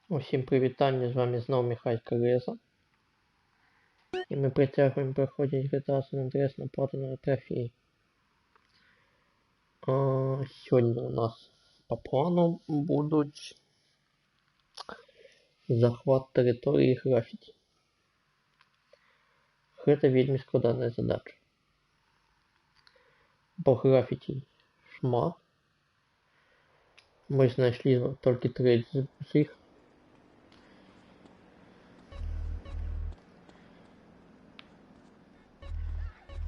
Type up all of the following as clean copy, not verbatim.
Усім привітання, з вами знову Михайло Колеса. І ми притягуємо проходить GTA San Andreas на проданої трофеї. Сьогодні у нас по плану будуть захват території графіті. Гэта вельмі складаная задача. Бо графіті шмат. Мы знайшлі толькі 3 з іх.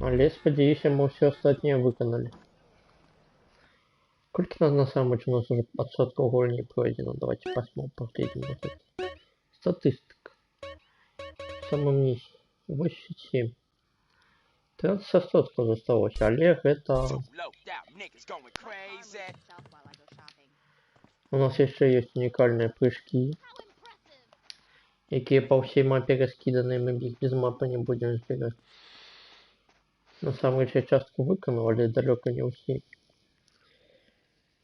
Але спадзяюся, мы все астатнее выканали. Сколько нас на самом деле у нас уже отсотка гольни пройдено? Давайте посмотрим, поглядим на это. Статистика. В самом низе 87. 30% засталось. Олег это... У нас еще есть уникальные прыжки, якія по всей мапе раскиданы, мы их без мапы не будем сбегать. На самую частку выконали, далеко не все.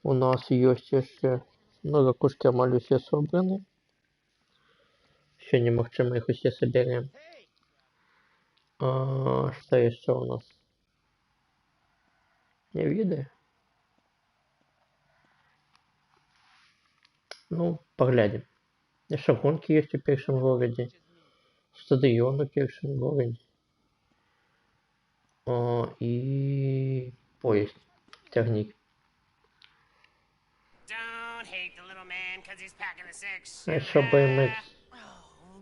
У нас есть еще много кушки амаль усе собраны. Еще не магчыма их усе соберем. Что еще у нас? Не виды? Ну, поглядим. Еще гонки есть в першем городе. Стадион в першем городе. И поезд. Тягник. Еще BMX.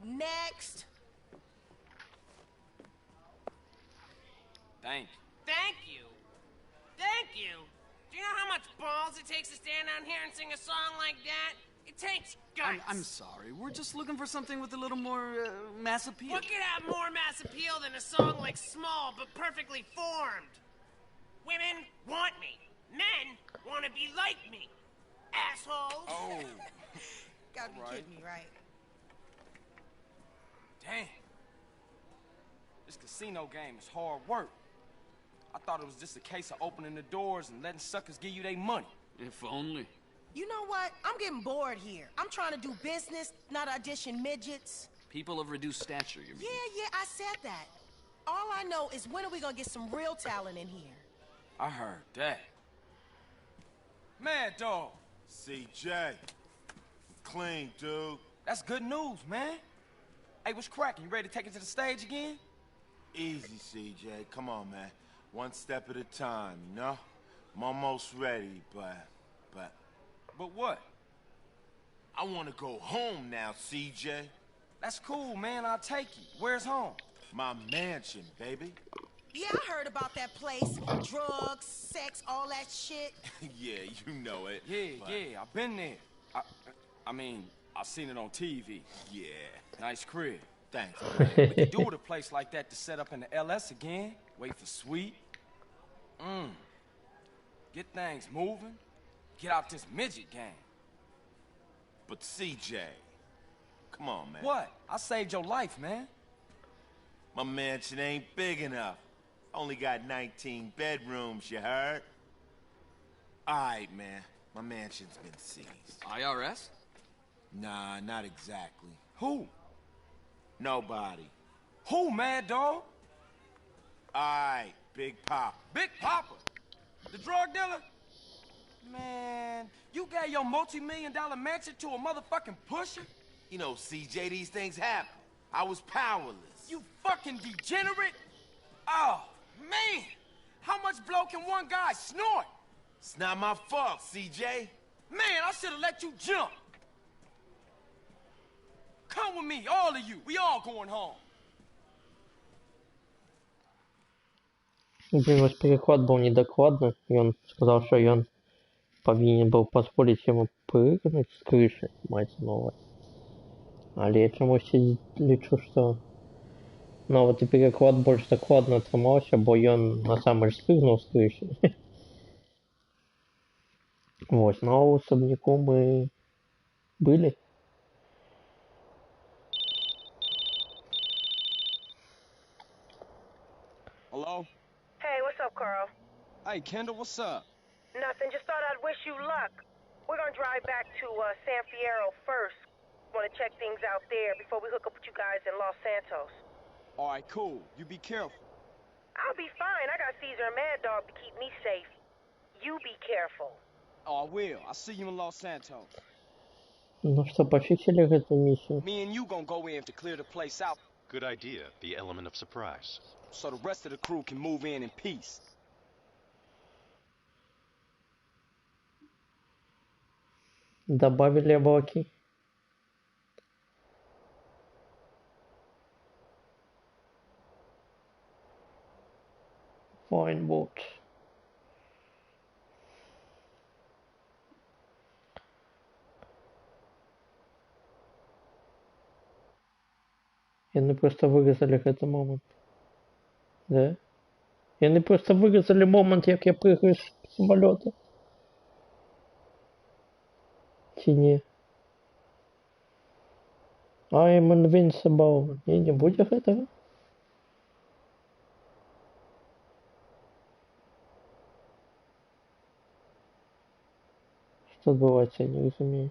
Next. Thank you. Thank you. Thank you. Do you know how much balls it takes to stand down here and sing a song like that? It takes guts. I'm sorry. We're just looking for something with a little more mass appeal. What could have more mass appeal than a song like Small but perfectly formed? Women want me. Men want to be like me. Assholes. Oh. Gotta be kidding me, right? Damn. This casino game is hard work. I thought it was just a case of opening the doors and letting suckers give you their money. If only. You know what? I'm getting bored here. I'm trying to do business, not audition midgets. People of reduced stature, you mean? Yeah, I said that. All I know is when are we gonna get some real talent in here? I heard that. Mad Dog. CJ. Clean, dude. That's good news, man. Hey, what's cracking? You ready to take it to the stage again? Easy, CJ. Come on, man. One step at a time, you know? I'm almost ready, but... But what? I want to go home now, CJ. That's cool, man. I'll take you. Where's home? My mansion, baby. Yeah, I heard about that place. Drugs, sex, all that shit. Yeah, you know it. Yeah, I've been there. I mean, I've seen it on TV. Yeah. Nice crib. Thanks. We could do with a place like that to set up in the LS again. Wait for Sweet. Get things moving. Get out this midget game. But CJ, come on, man. What? I saved your life, man. My mansion ain't big enough. Only got 19 bedrooms, you heard? All right, man. My mansion's been seized. IRS? Nah, not exactly. Who? Nobody. Who, Mad Dog? All right, Big Pop. Big Papa? The drug dealer? Man, you gave your multi-million-dollar mansion to a motherfucking pusher? You know, CJ, these things happen. I was powerless. You fucking degenerate? Oh, man! How much blow can one guy snort? It's not my fault, CJ. Man, I should've let you jump. Come with me, all of you. We all going home. Блин, ваш перехват был недокладный, и он сказал, что он повинен был позволить ему прыгнуть с крыши, мать новая. Але я чомусь лічу, что нават і переклад больш дакладна атрымаўся, бо ён насамрэч спрыгнуў з крыши. Вось, но ў асабняку мы былі. Hello? Hey, what's up, Carl? Hey, Kendall, what's up? Nothing, just thought I'd wish you luck. We're gonna drive back to San Fierro first. Want to check things out there before we hook up with you guys in Los Santos. All right, cool. You be careful. I'll be fine. I got Caesar and Mad Dog to keep me safe. You be careful. Oh, I will. I'll see you in Los Santos. Ну что, пофиксили эту миссию? Me and you gonna go in to clear the place out. Good idea. The element of surprise. So the rest of the crew can move in peace. Добавили облаки. Fine boat. И они просто вырезали этот момент. Да? И они просто вырезали момент, як я прыгаю с самолета. Чи ні? I'm invincible. И не будет этого? Что отбывается, я не разумею.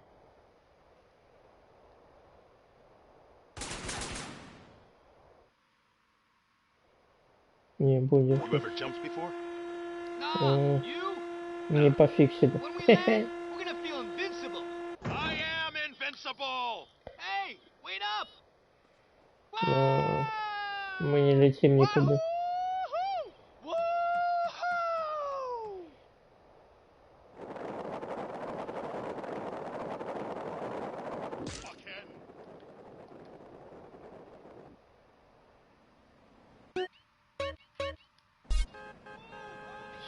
Не будет. Whoever jumped before? Nah, you? Не пофиксили. When we land, we're gonna feel invincible. I am invincible! Hey, wait up! Мы не летим никуда. Woohoo! Woohoo! Fuckhead!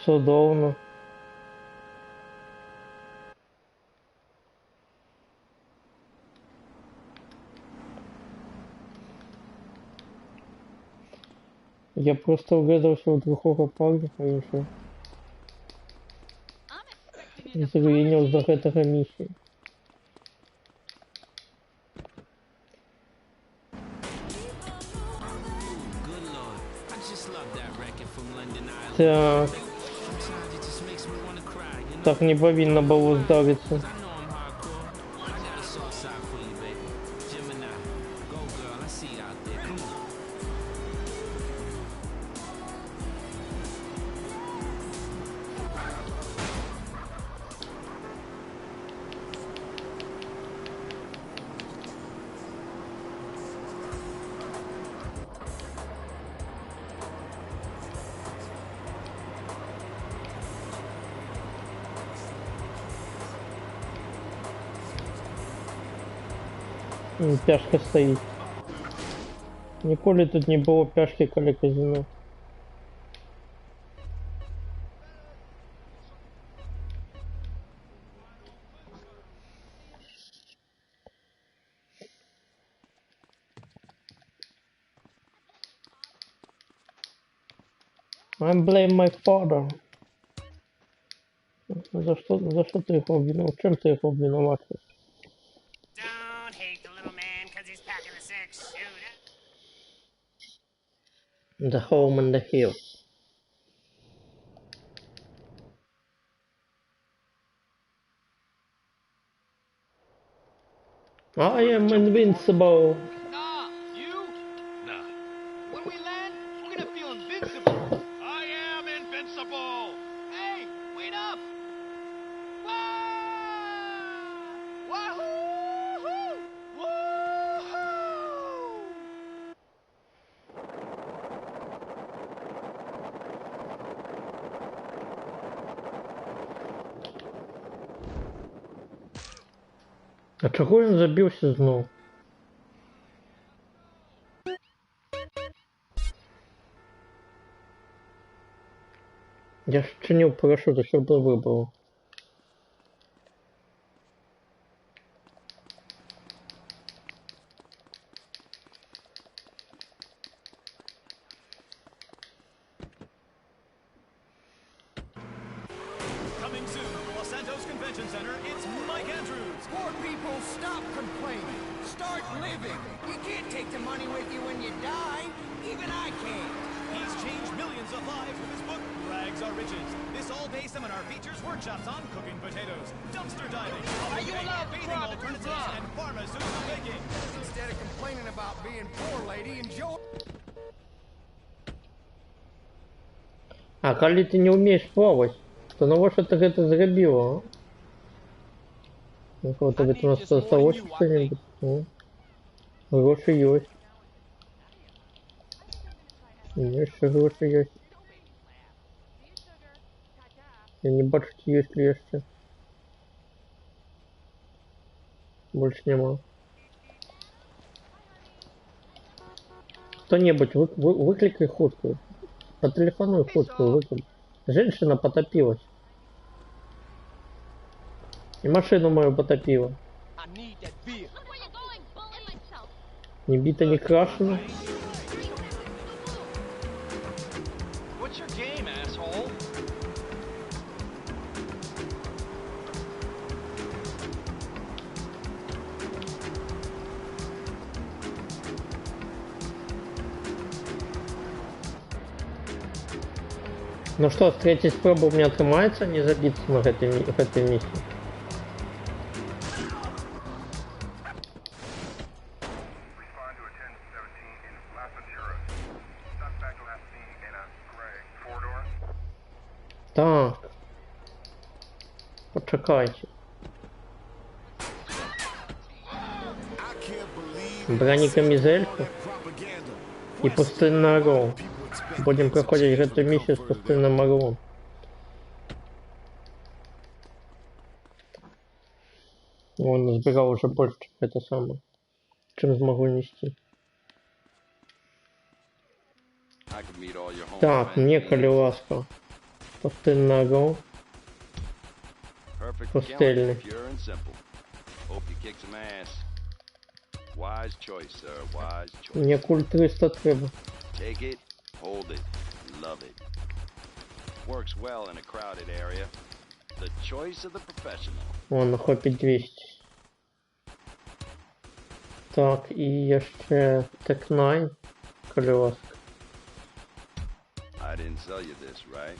Судовно. Я просто угадался в другого парня, и все. Заглянул за гэтага миссию. Good lord, I just love that record from London Island. Так, Sometimes it just makes me wanna cry, you know? так не повинно было сдавиться. I know I'm hardcore. I got a soft side for you, baby. Gemini, go girl, I see you out there. Come on. Пяшка стоит. Ніколи тут не было пяшки, коли казино. I blame my father. За что ты его обвинил? Чем ты его обвинувачиваешь? Don't hate the little man because he's packing a six-shooter. The home and the hill. I am invincible. Nah, you? Nah. When we land, we're gonna feel invincible. I am invincible! Hey, wait up! Wahoo! Woohoo! А чого він забився знов? Я ж чинив парашут, щоб вибило. Coming soon to the Los Santos Convention Center, it's Mike Andrews. Poor people, stop complaining. Start living. You can't take the money with you when you die. Even I can't. He's changed millions of lives with his book, Rags Are Riches. This all pay some in our features workshops on cooking potatoes, dumpster diving, Are you allowed to bathing drive a alternatives, truck? and pharmaceutical baking. Instead of complaining about being poor, lady, enjoy. А коли ты не умеешь плавать, то навошта ты гэта зрабіла? Ну, вот это у нас осталось что-нибудь. Ну, гроши есть. Еще гроши есть. Я не бачу, ці есть ли яшчэ. Больше нема. Кто-нибудь выкликай худкую. По телефону худкую выкликай. Женщина потопилась. И машину мою потопила. I need that beer. Не бита, не крашена. What's your game, asshole? Ну что, с третьей спробы у меня атрымаецца не забиться на гэтай миссии. Так. Почекайте. Бронекамизельку и пустынный орел. Будем проходить эту миссию с пустынным орлом. Он назбирал уже больше, чем это самое. Чем смогу нести. Так, мне ласка. Пустынный орел. Пустельный. Мне куль 300 треба. Take it, hold it, love it. Works well in a crowded area. The choice of the professional. О, на хопі 200. Так, і ще Tech-9, коли ласка. I didn't sell you this, right?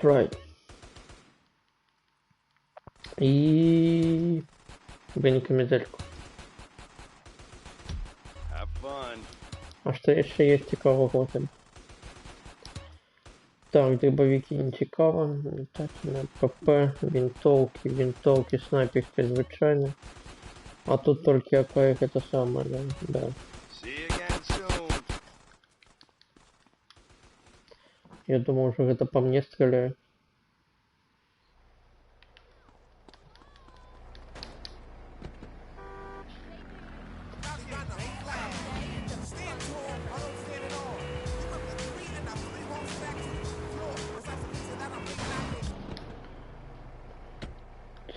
Right. І бронекамізельку. Have fun. А що ще є цікавого в тебе? Так, дробовики не цікаво. Так, на ПП, винтовки, снайперські звичайно. А тут тільки АКФ это самое, да. See you again soon. Я думал, что это по мне стреляет.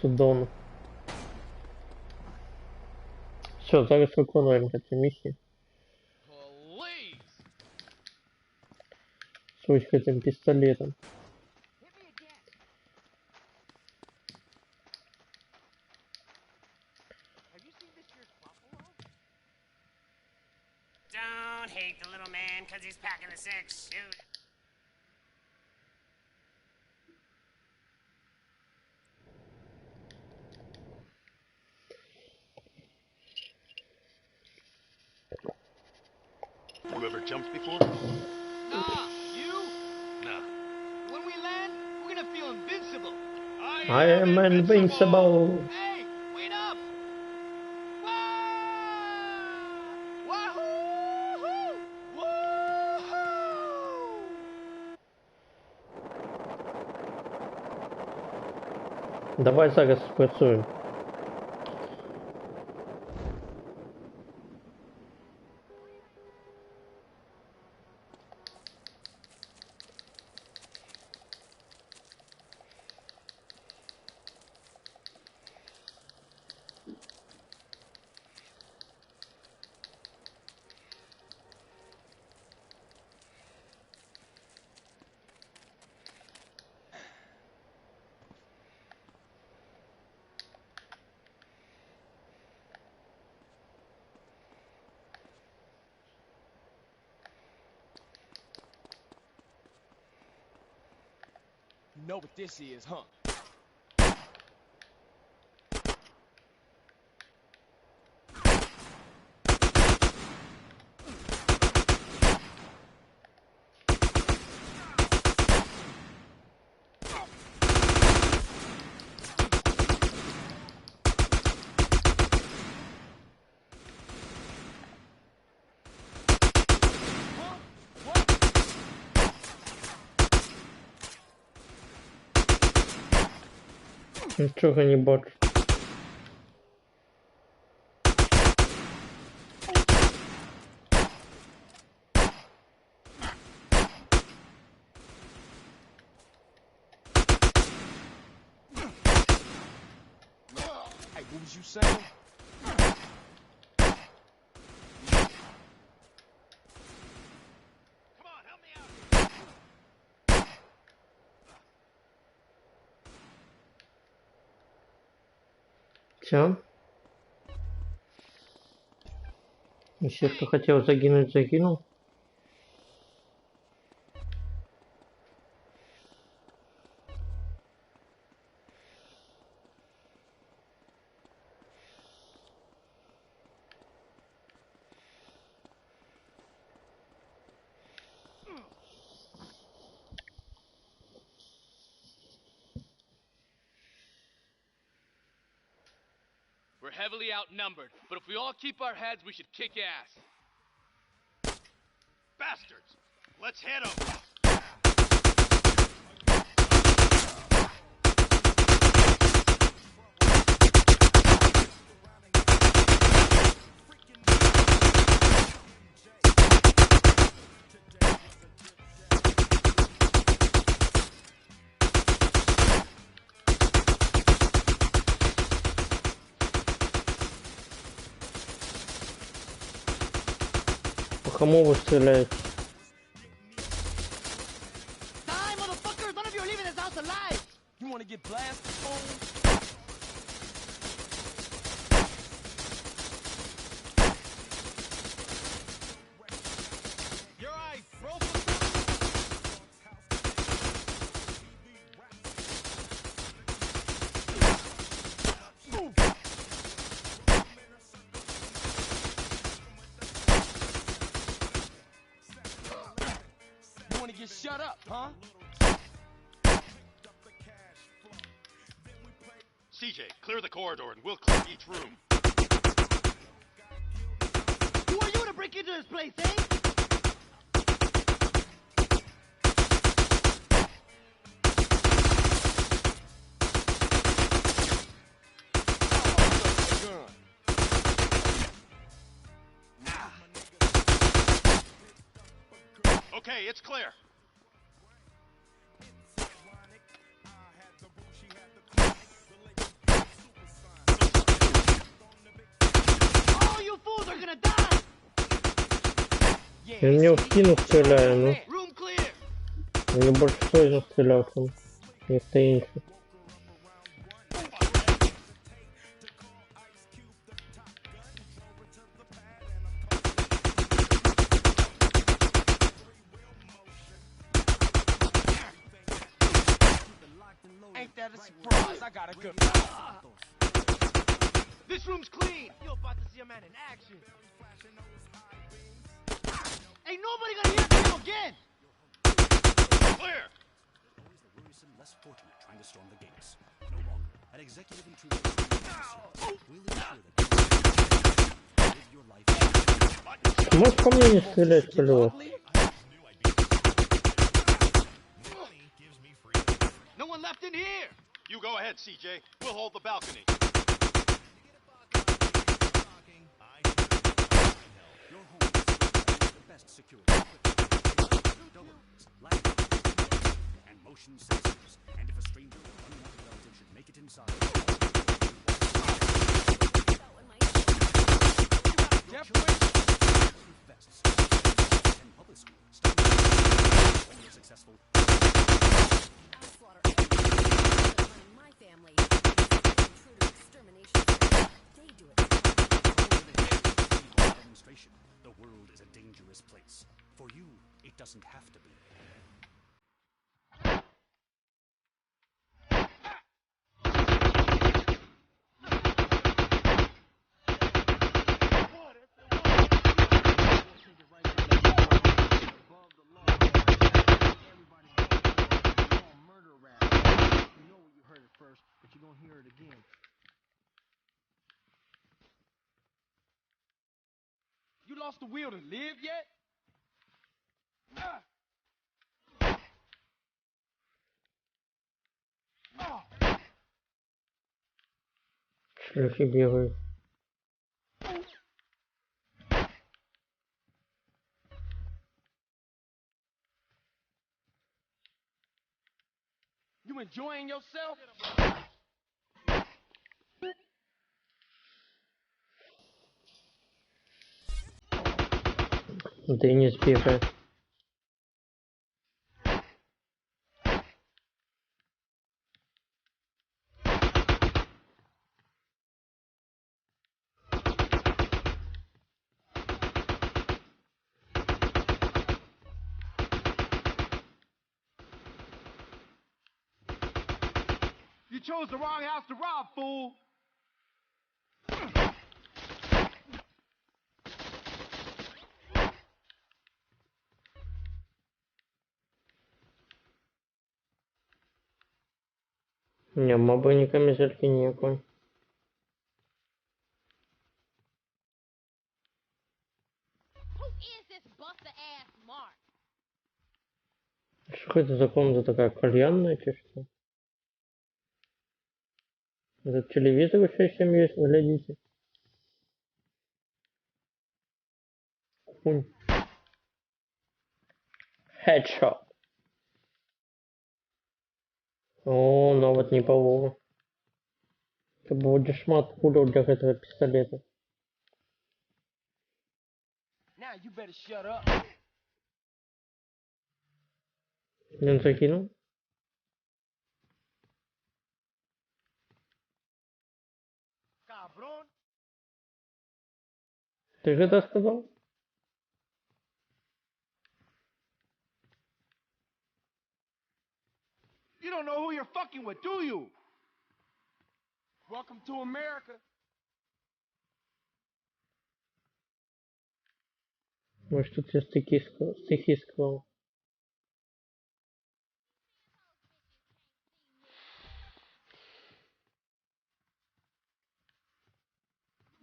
Судон. Все, зараз виконуємо эту миссию. С этим пистолетом. Don't hate the little man because he's packing a 6-shooter. You ever jumped before? Nah, you? Nah. When we land, we're gonna feel invincible. I am invincible. Hey, wait up! Wahoo! Woohoo! Давай зараз спрацюємо. You know what this is, huh? Нічого не бачу. Hey, what was you saying? Come on, help me out. Все. Еще кто хотел загинуть, загинул. We're heavily outnumbered, but if we all keep our heads, we should kick ass. Bastards! Let's hit them! По кому вы стреляете? Die, motherfuckers! None of you are leaving this house alive! You wanna get blasted, fool? Your eye, roll You wanna get shut up, huh? CJ, clear the corridor and we'll clear each room. Who are you to break into this place, eh? Okay, it's clear. All you fools are gonna die! Я в него в спину стреляю, ну. Room clear! Мне больше сложно стрелять там. Вместо инфи. Ain't that a surprise? I got a good. This room's clean! You're about to see a man in action! Ain't nobody gonna hear from you again! Clear! Always the worrisome, less fortunate trying to storm the gates. No longer. An executive intruder will ensure that you live your life. Можешь по мне не стрелять, пожалуйста? No one left in here! You go ahead, CJ. We'll hold the balcony. Your home is the best security. Doubles, lights, and motion sensors. And if a stranger or unwanted relative should make it inside, vests, and public school, only successful. I'll slaughter everyone in my family. Intruder extermination. They do it. Demonstration. The world is a dangerous place. For you, it doesn't have to be. but you're gonna hear it again. You lost the will to live yet? Шлюхи бегают. You enjoying yourself? Денис бегает. You chose the wrong house to rob, fool! Не, мабы камизельки ніякої. Who is this buster-ass Mark? Что это за комната такая, кальянная чи что? Этот телевизор еще всем есть, глядите. Кунь. Headshot. О, навод не полова. Это будет шмат кулер для этого пистолета. Now you better shut up. Он закинул? Cabrón. Ты же это сказал? You don't know who you're fucking with, do you? Welcome to America. Может, тут я стихи сказал.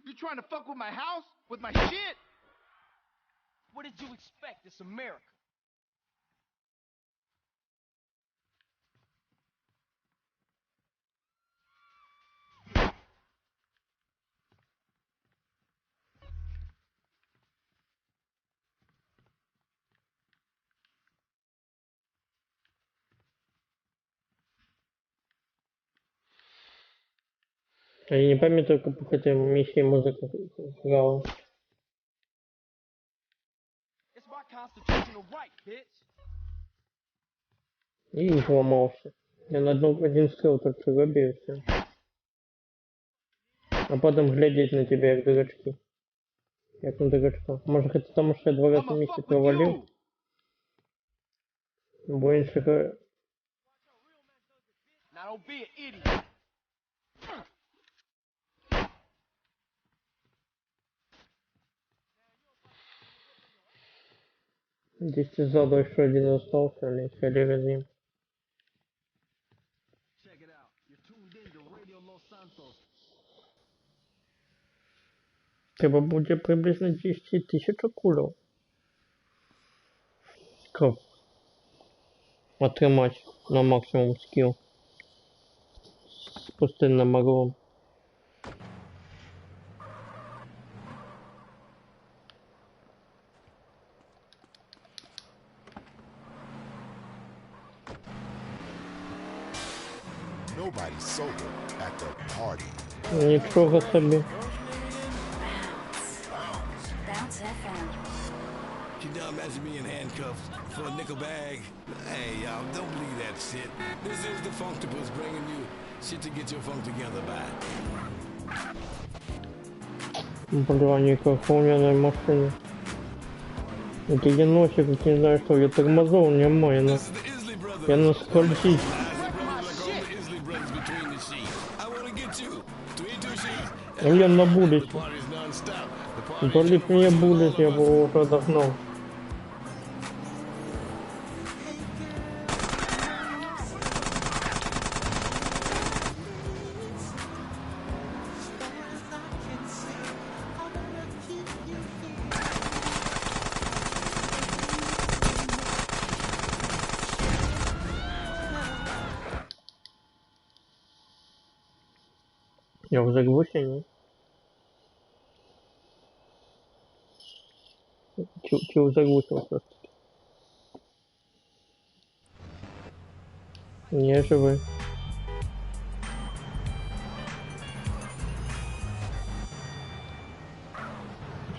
You trying to fuck with my house? With my shit? What did you expect? It's America. А я не памятаю, как в этой миссии музыка играла. It's my constitutional right, bitch. И сломался. Я на один стрел так робив и все. А потом глядеть на тебя, як дурачки. Як на дурачка. Може, це тому, що я 2 рази в місяць провалив? Бо інших... Now don't be an idiot. Здесь сзаду еще один остался, или хали разим. Треба буде приблизно 10 тысяч акулів. Как? Отримать на максимум скилл. С пустынным орлом. Nobody's sober at the party. Ничего себе. Can y'all imagine me in handcuffs for a nickel bag? Hey, y'all, don't believe that shit. This is the Functibus bringing you shit to get your funk together by. Бля, никакой умеренной машины. Это енотик, не знаю что, я тормозол, не мой, но... Я на скользить. Я на буллете. Долит мне буллет, я бы его уже догнал. Я в заглушении. Чего заглушился? Не живой.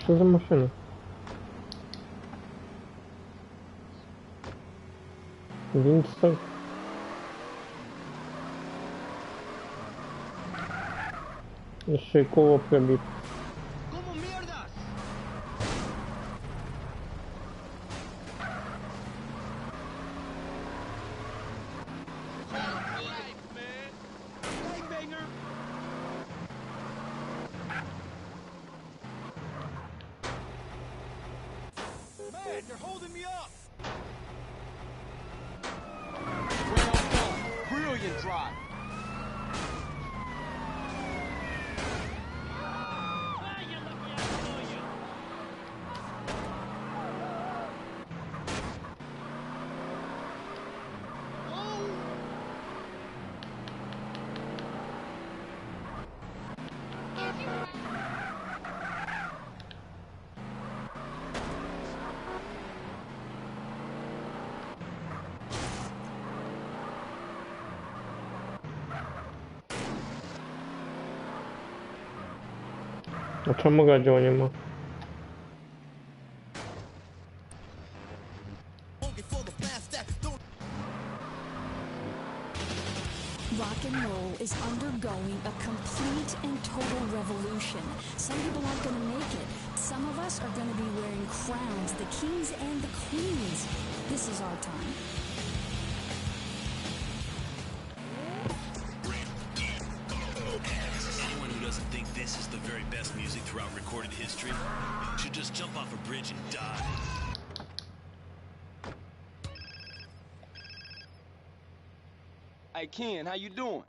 Что за машина? Винтер. Еще и коло пробит. Man, you're holding me up! Well done. Brilliant drive. А чому радіо нема? Rock and roll is undergoing a complete and total revolution. Some people aren't going to make it. Some of us are going to be wearing crowns, the kings and the queens. This is our time. Anyone who doesn't think this is the very best music throughout recorded history should just jump off a bridge and die. Hey, Ken, how you doing?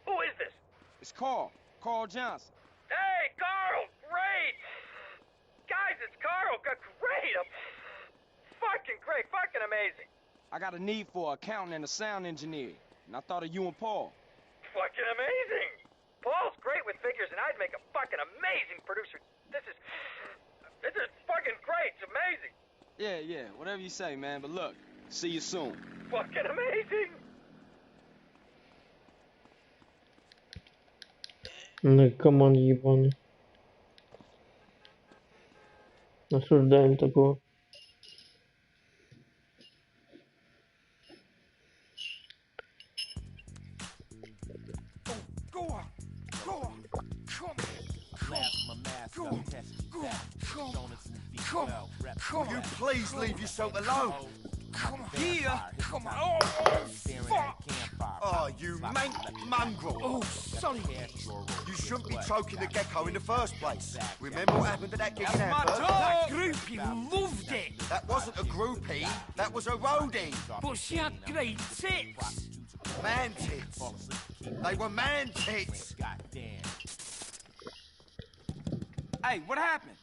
Who is this? It's Carl. Carl Johnson. Hey, Carl! Great! Guys, it's Carl. Great! Fucking great. Fucking amazing. I got a need for an accountant and a sound engineer, and I thought of you and Paul. Fucking amazing! Paul's great with figures, and I'd make a fucking amazing producer. This is fucking great. It's amazing. Yeah, whatever you say, man. But look, see you soon. Fucking amazing! Наркоман ебаный. Осуждаем такого. Go on! Go on! Come on! Come You please leave yourself alone. Come on! Here. Come on! Oh, fuck! Oh, you mank mongrel. Oh, sorry. You shouldn't be choking the gecko in the first place. Remember what happened to that gig in Hamburg? That groupie loved it. That wasn't a groupie. That was a roadie. But she had great tits. Man tits. They were man tits. Hey, what happened?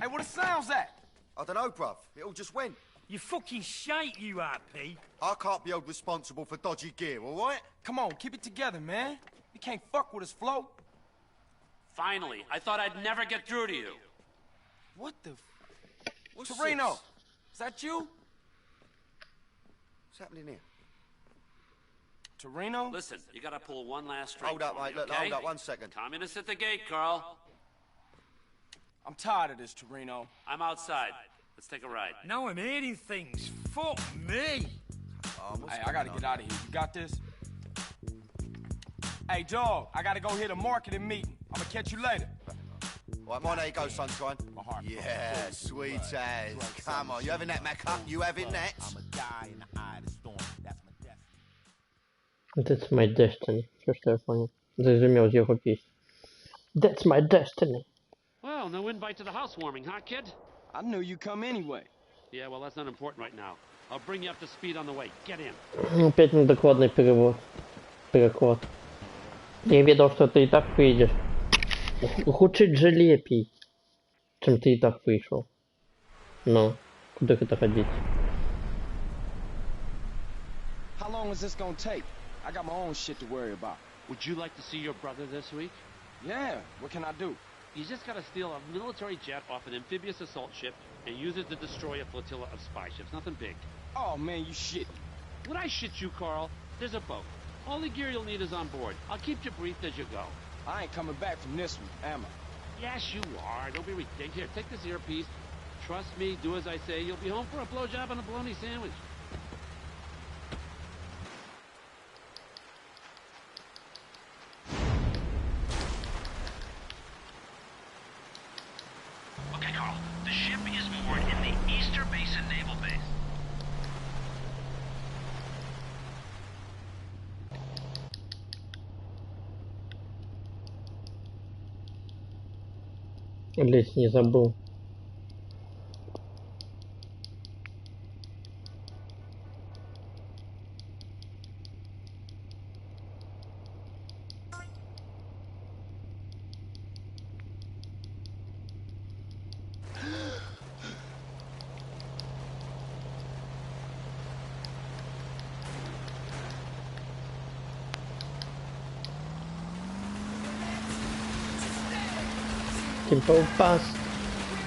Hey, what the sound's at? I don't know, bruv. It all just went. You fucking shite, you RP. I can't be held responsible for dodgy gear, all right? Come on, keep it together, man. You can't fuck with us, Flo. Finally, I thought I'd never get through to you. What the? Torino, is that you? What's happening here? Torino? Listen, you gotta pull one last string. Hold up, for me, mate. Look, okay? hold up 1 second. Communists at the gate, Carl. I'm tired of this, Torino. I'm outside. Let's take a ride. Now I'm hearing things. Fuck me. Hey, I gotta get out of here. You got this? Hey, dog, I gotta go hit a marketing meeting. I'm gonna catch you later. All right, mine, there you go, sunshine. Yeah, sweet as. Come on, you having that, Macca? You having that? That's my destiny. Все, что я понял. Зажимел его песню. That's my destiny. Well, no invite to the housewarming, huh, kid? I knew you'd come anyway. Yeah, well, that's not important right now. I'll bring you up to speed on the way. Get in. Опять недокладный перевод. Переклад. Я видел, что ты и так выйдешь. Ухудшить же лепей, чем ты и так вышел. Но, куда это ходить? How long is this gonna take? I got my own shit to worry about. Would you like to see your brother this week? Yeah, what can I do? You just gotta steal a military jet off an amphibious assault ship and use it to destroy a flotilla of spy ships. Nothing big. Oh man, you shit. Would I shit you, Carl? There's a boat. All the gear you'll need is on board. I'll keep you briefed as you go. I ain't coming back from this one, am I? Yes, you are. Don't be ridiculous. Here, take this earpiece. Trust me, do as I say. You'll be home for a blowjob and a bologna sandwich. Okay, Carl. The ship is moored in the Easter Basin Naval Base. Блять, не забыл. Simple fast,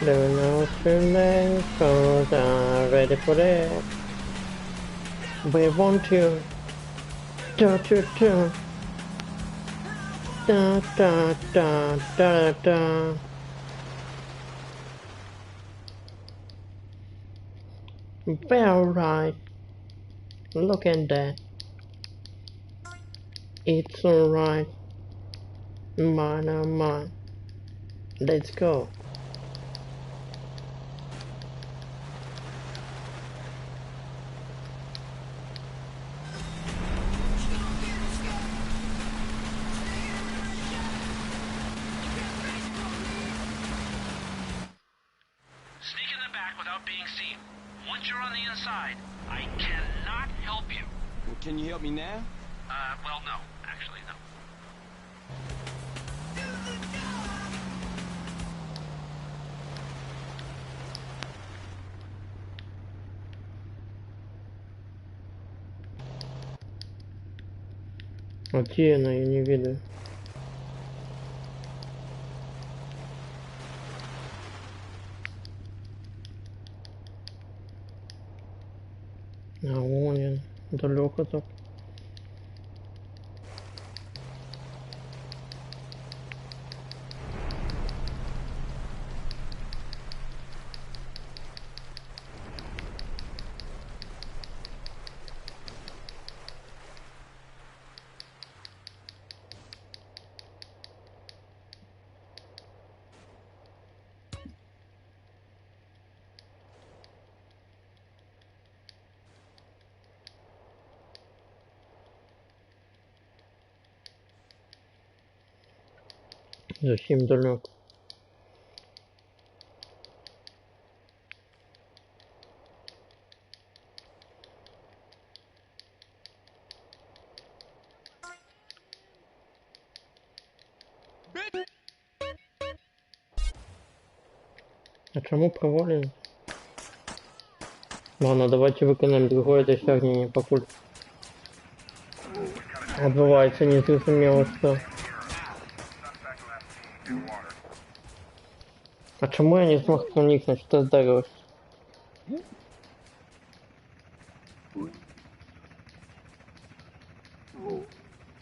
living out tonight, cause I'm ready for that. We want you, da da da, da da da da da. Well, right, look at that. It's alright, mine oh mine. Let's go. Sneak in the back without being seen. Once you're on the inside, I cannot help you. Well, can you help me now? Well, no. Actually, no. А где она? Я не видно. А вон он, далеко так. Зачем далеко? А чему провален? Ладно, давайте виконаємо другое досягнення, покуль отбывается незрозумело что. А чому я не змог проникнути? Що здарилось?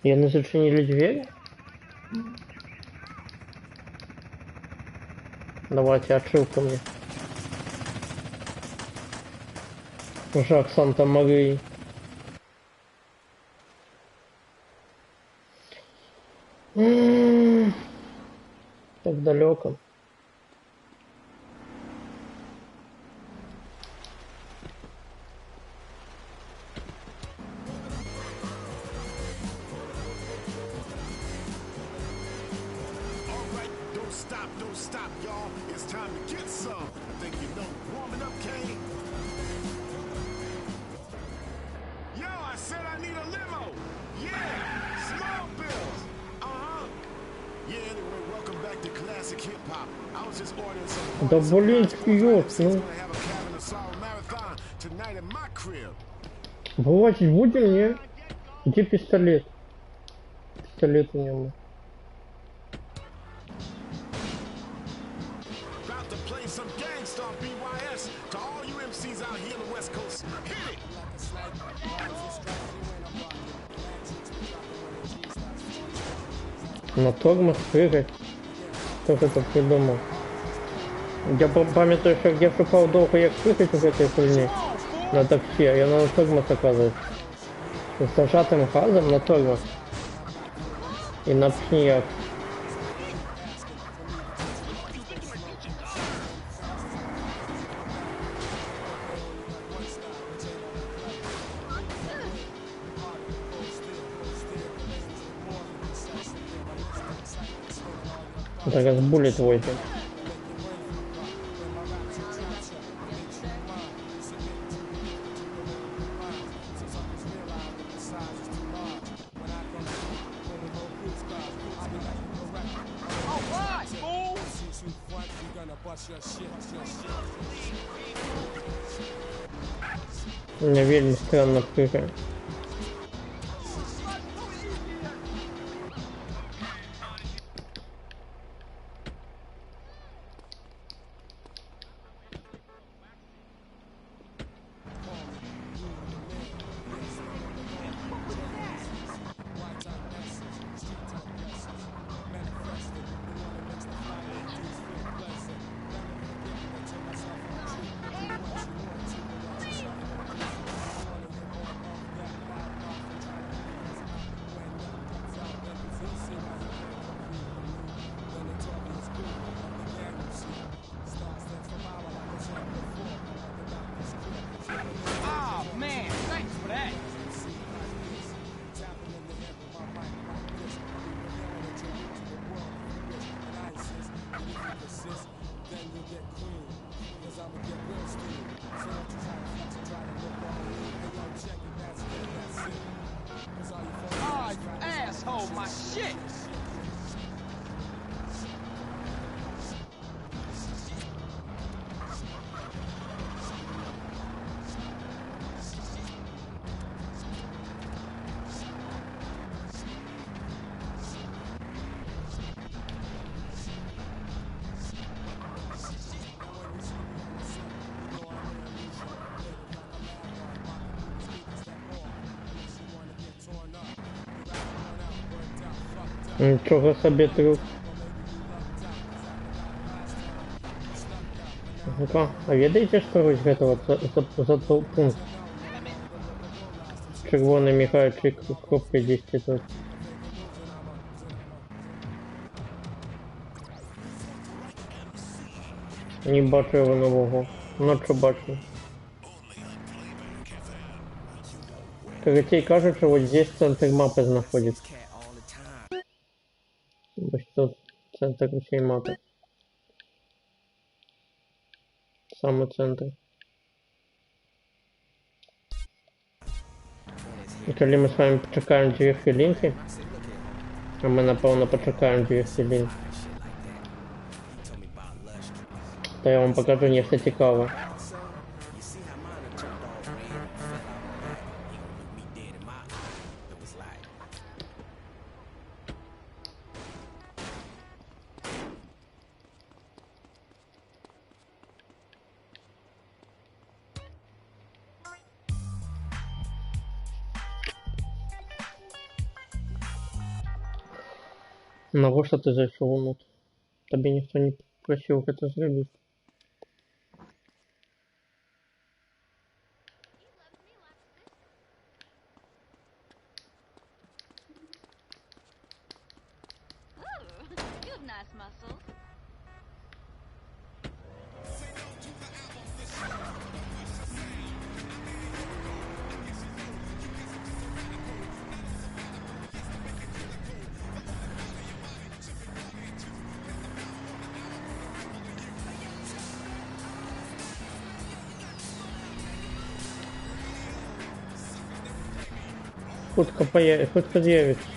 Я не зачинили двери? Давайте отшивку мне. Жак Санта-Марии. Так далеко. Don't stop, y'all. It's time to get some. I think you know, warming up, Kane. Yo, I said I need a limo. Yeah, small bills. Yeah, anyway, welcome back to classic hip hop. I was just ordering some. Да блин, вперед, ну. Tonight in my crib. Вылазить будем, не? Где пистолет? пистолет у него. About to play some Gangstar BYS to all you MCs out here on the West Coast. Hit it! На тормоз прыгать. Кто это придумал? Я памятаю, что я шукал долго, як прыгать в этой хуйне. На такси, а я на тормоз оказывается. С зажатым газом на тормоз. И на пнях. Так как буллет возит. У меня вельми странно прыгает. Asshole, my shit! Нічого собі трюк. Ну-ка, а ведаеце, што робіць гэта за пункт? Чырвоны мігаючы кропкай 10 тут. Не бачу його нового. Ночу бачу. Короче кажется, вот здесь центр мапы знаходится. Ось тут центр всей мапы. Самый центр. І коли ми з вами почекаємо 2 хвилинки, а ми напевно почекаємо 2 хвилинки, то я вам покажу нечто цікаве. Навіщо ти зайшов внутрь? Тобі ніхто не просив це зробити. You have nice muscles. Хутко з'явиться.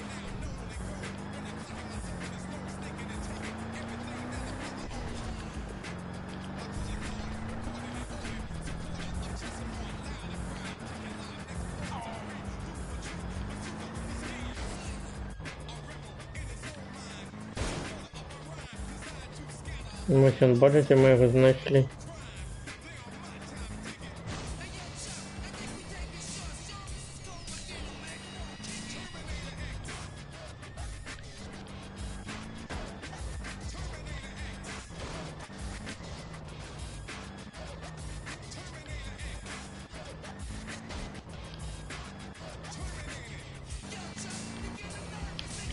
Ну, сейчас, бачите, ми його знайшли.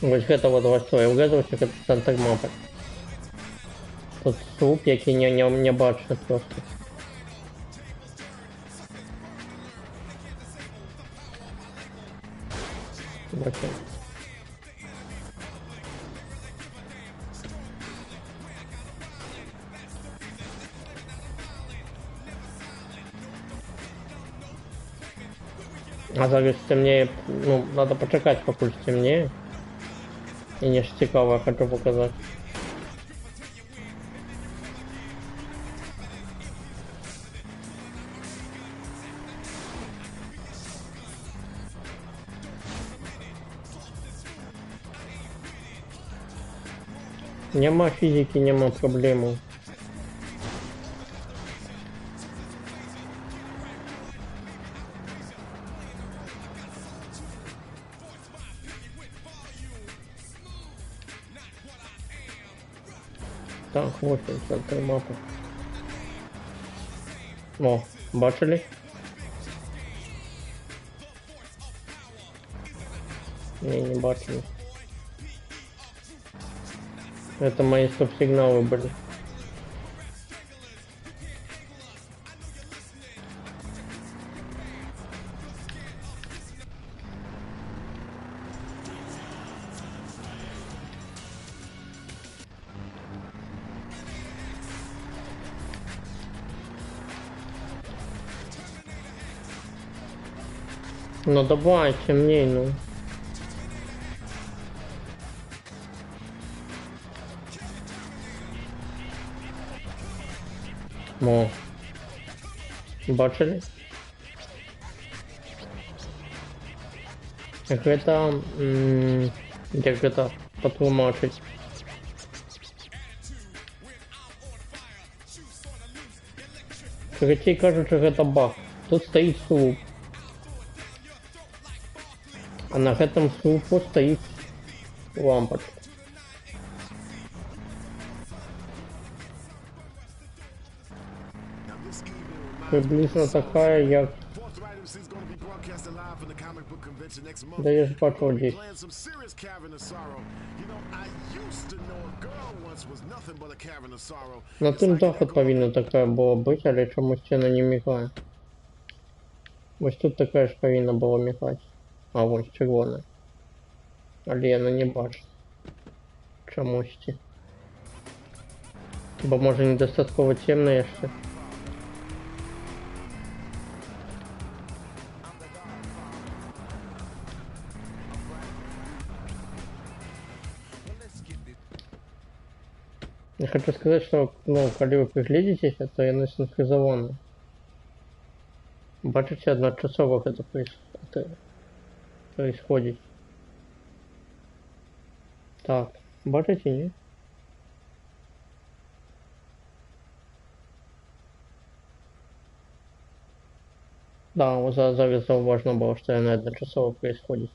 Ось гэта вот ваш той угадываете, это центр мапы. Тут слуп, який не бачу просто. Бачу. А зараз темнее, ну, надо почекать, пока темнее. И не ж цікаво, я хочу показать. Нема физики, нема проблем. Так, 83 мапи. О, бачили? Не бачили. Это мои стоп-сигналы были. Ну давай, темней, ну. О. Бачили? Як это потлумачить? Короче кажучи, гэта баг. Тут стоит слуп. А на этом слупу стоит лампочка. Приблизно такая, як... Да я ж бачу здесь. На тим даху повинна така була бути, але чомусь вона не мігає. Ось тут така ж повинна була мігати. А ось червона. Але я не бачу. Чомусь. Бо може недостатково темно ще. Я хочу сказать, что, ну, когда вы приглядитесь, то яны синхронизованы. Бачите, одночасово это происходит. Так, бачите, не? Да, вот зараз важно было, что яны одночасово происходит.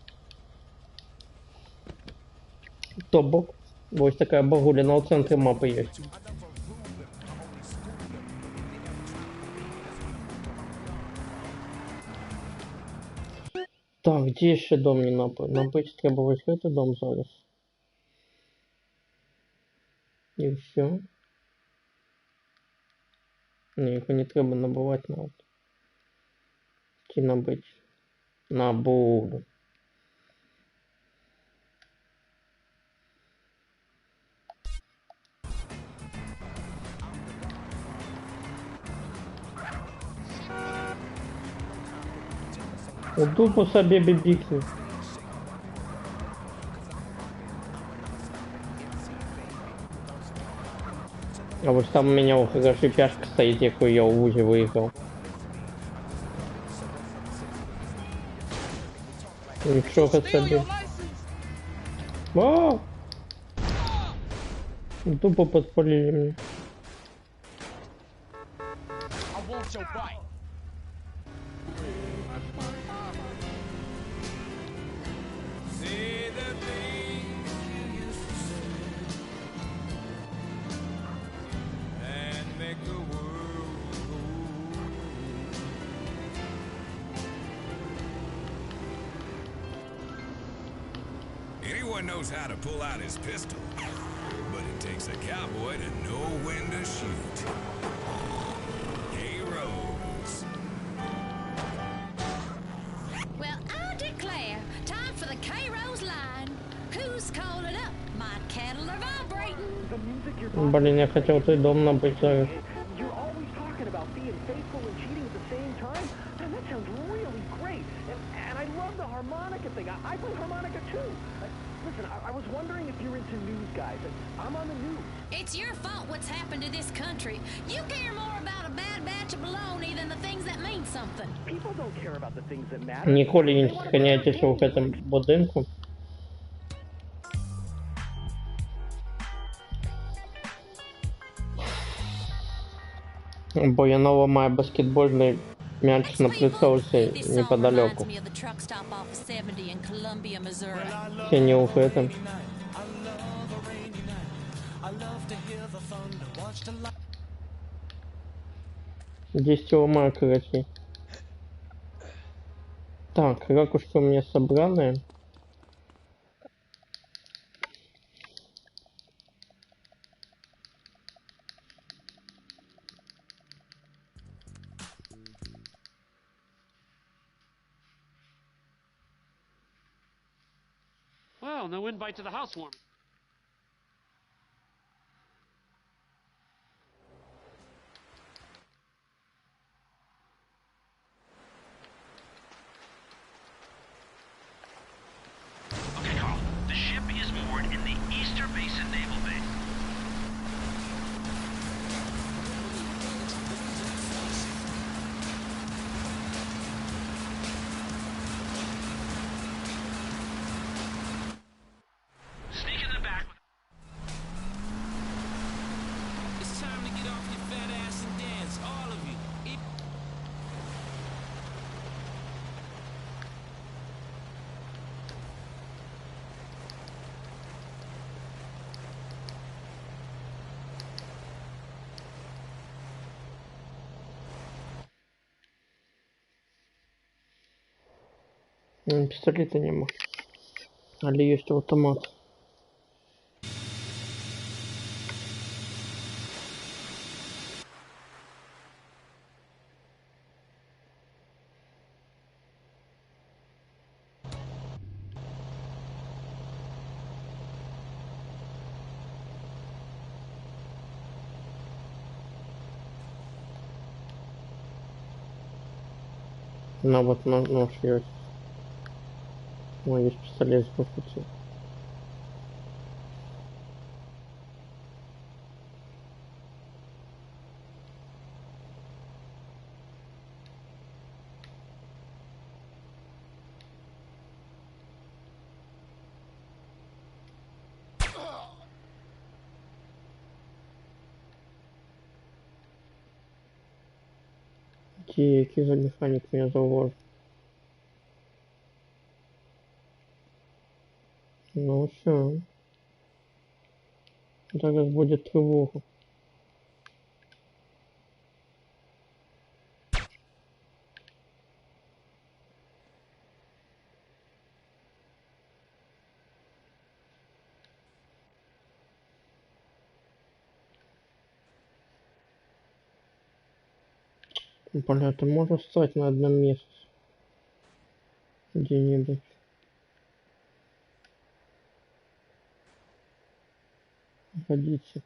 То бок. Ось такая багулина у центре мапы есть. Так, где еще дом не напав? Набити треба ось цей дом зараз. І все. Ні, його не треба набивати навіть. Чи набити? Набуду. Иду по себе бибикни. А вот там у меня у хорошей пяшка стоит, якую я у вузе выиграл. Ничего себе. Тупо подпалили меня. Anyone knows how to pull out his pistol, but it takes a cowboy to know when to shoot. Hey, Rose. Well, I declare, time for the K-Rose line. Who's calling up? My cattle are vibrating. Блин, я хотел твой дом набыть зараз. You're always talking about being faithful and cheating at the same time. Man, that sounds really great. And I love the harmonica thing. I play harmonica too. Listen, I was wondering if you're into news, guys. I'm on the news. It's your fault what's happened to this country. You care more about a bad batch of baloney than the things that mean something. People don't care about the things that matter. Ніколи не схиняйтеся в этом будинку. Бо Янова має баскетбольний м'яч на прицелці неподалеку. Все не в этом. Здесь ломаю, короче. Так, ракушки у меня собраны. Well, no invite to the housewarming. Okay, Carl. The ship is moored in the Easter Basin Naval Base. Sneak in the back with... It's time to get off your fat ass and dance, all of you. Пистолета нема. Але есть автомат. На вот нож есть. Ой, есть пистолет с пушкой. Який за механік меня заложил. Ну все. Зараз будет тревога. Бля, ты можешь встать на одном месте? Где-нибудь. Погодите.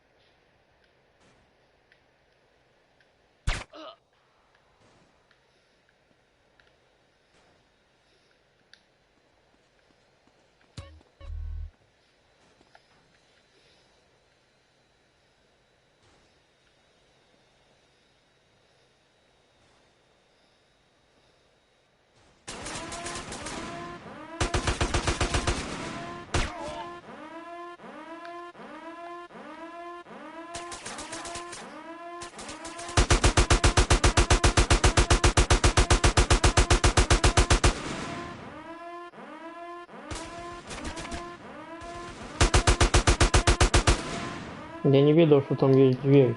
Я не видел, что там есть дверь.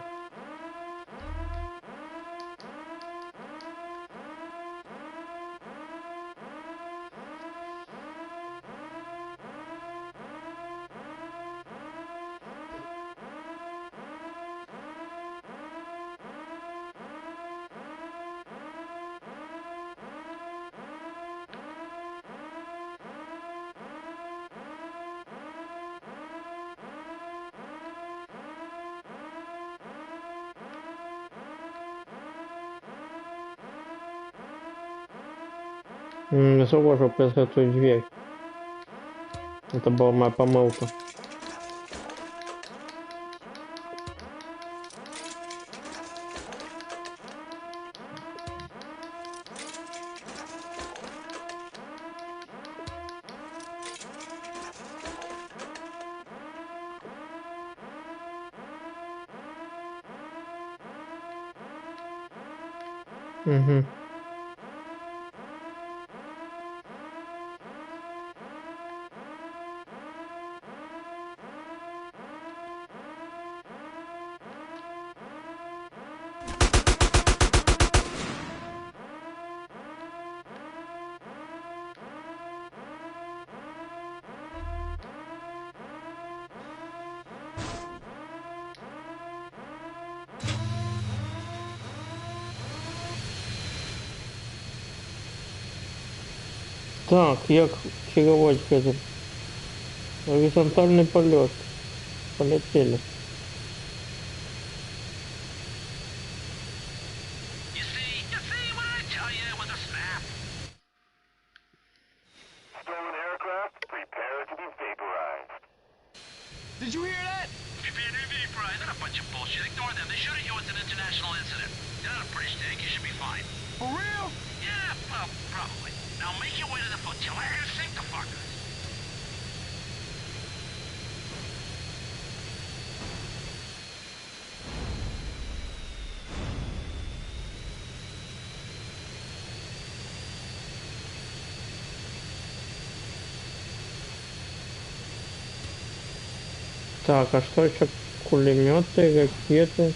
Не заложил эту дверь. Это была моя помылка. Угу. Так, як керовочка это. Горизонтальный полет. Полетели. Did you hear that? Prepare to be vaporized. That's a bunch of bullshit. Ignore them. They shoot at you. It's an international incident. Get out of British tank. You should be fine. For real? Yeah, well, probably. Now make your way to the flotilla and sink the fuckers. Так, а что еще? Пулеметы, ракеты.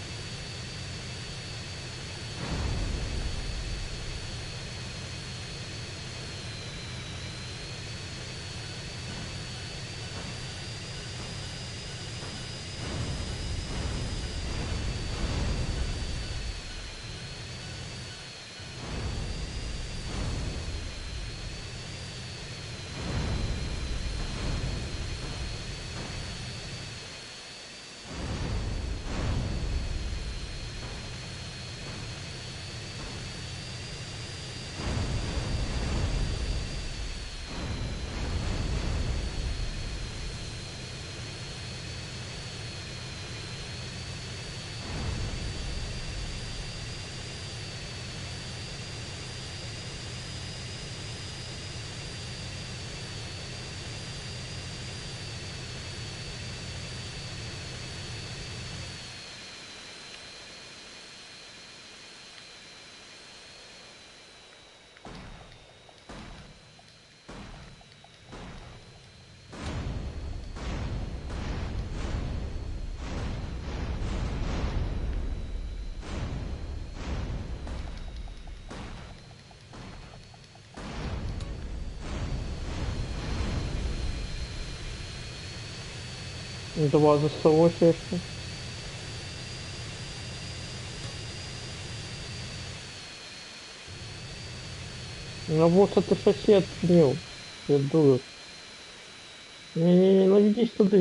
Два засталось еще. Ну вот это сосед принял. Я дурак. Не наведись туда.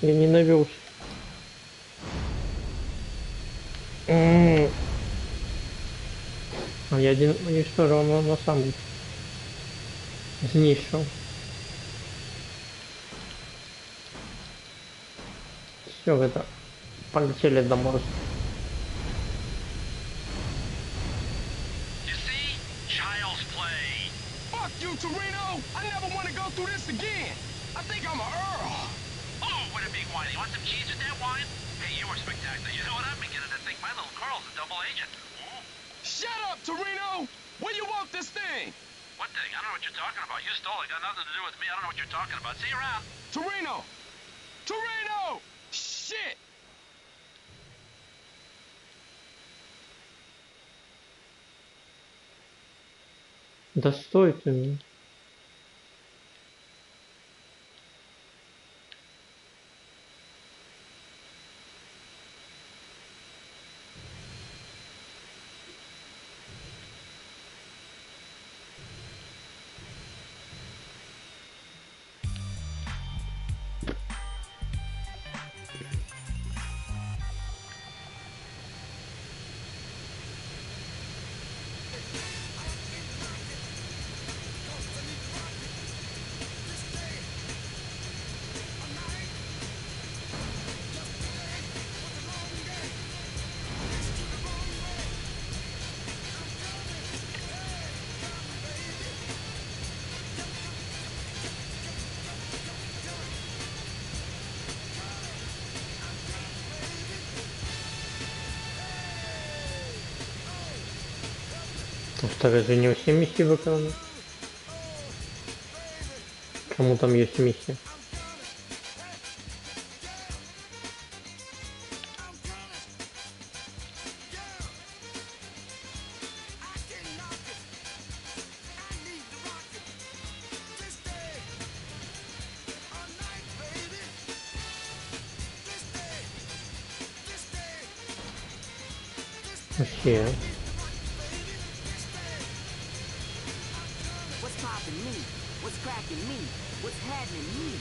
Я не навелся. А я один уничтожил, но на самом знищил. Все, это полетели домой. Fuck you, Torino! I never want to go through this again. I think I'm a Earl. Oh, what a big wine. You want some cheese with that wine? Hey, you were spectacular. You know what I'm beginning to think? My little Carl's a double agent. Ooh. Shut up, Torino! Where you want this thing? What thing? I don't know what you're talking about. You stole it. Got nothing to do with me. I don't know what you're talking about. See you around. Torino! Torino! Shit! Да стой ты. Второй же не все миссии выполнены. Кому там есть миссия? Вообще. What's poppin' me? What's crackin' me? What's happening me?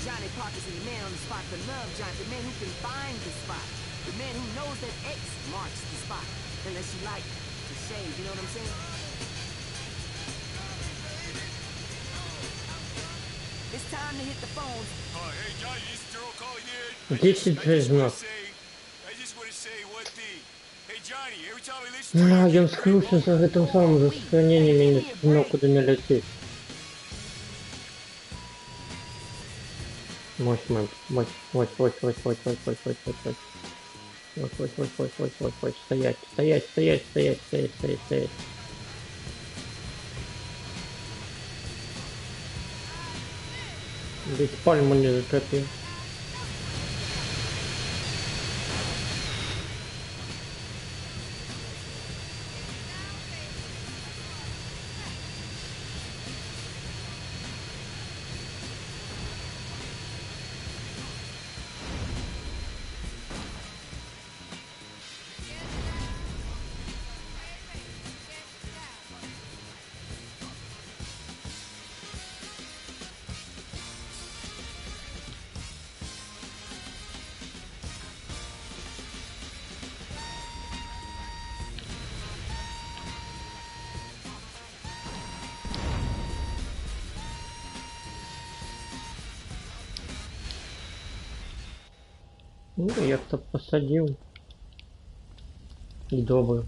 Johnny Parker's the man on the spot for love, Johnny, the man who can find the spot. The man who knows that X marks the spot. Unless you like to shave, you know what I'm saying? It's time to hit the phones. Hey Johnny, this is Daryl calling in. 10 жизней. I just want to say one thing. Hey Johnny, every time I listen to you, Ён скрылся за этим самым, за сохранением, и не знал, куда не лететь. Мощь, стоять. Здесь пальму не зацепил. Ну, я-то посадил. И добрый.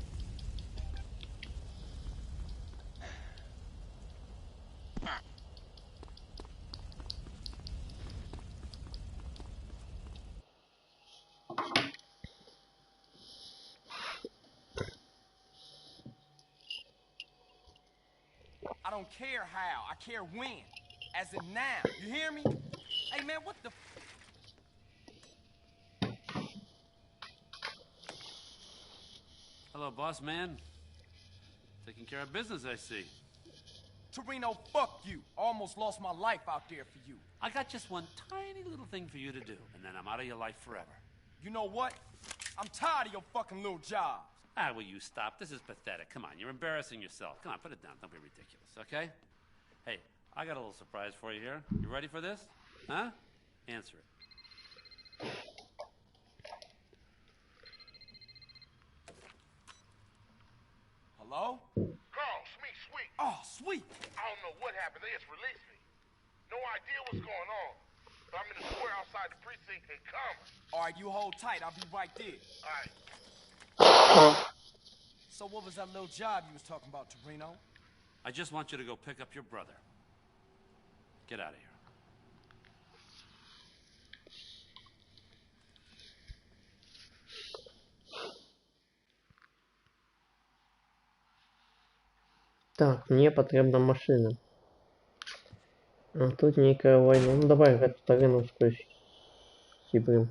I don't care how, I care when. As in now, you hear me? Hey man, what the Hello, boss man. Taking care of business, I see. Torino, fuck you. Almost lost my life out there for you. I got just one tiny little thing for you to do, and then I'm out of your life forever. You know what? I'm tired of your fucking little jobs. Ah, will you stop? This is pathetic. Come on, you're embarrassing yourself. Come on, put it down. Don't be ridiculous, okay? Hey, I got a little surprise for you here. You ready for this? Huh? Answer it. Hello? Carl, Sweet. Oh, Sweet. I don't know what happened. They just released me. No idea what's going on. But I'm in the square outside the precinct in Commerce. All right, you hold tight. I'll be right there. All right. So what was that little job you was talking about, Torino? I just want you to go pick up your brother. Get out of here. Так, мне потрібна машина. А тут некая война. Ну давай эту Тариновскую сибрим.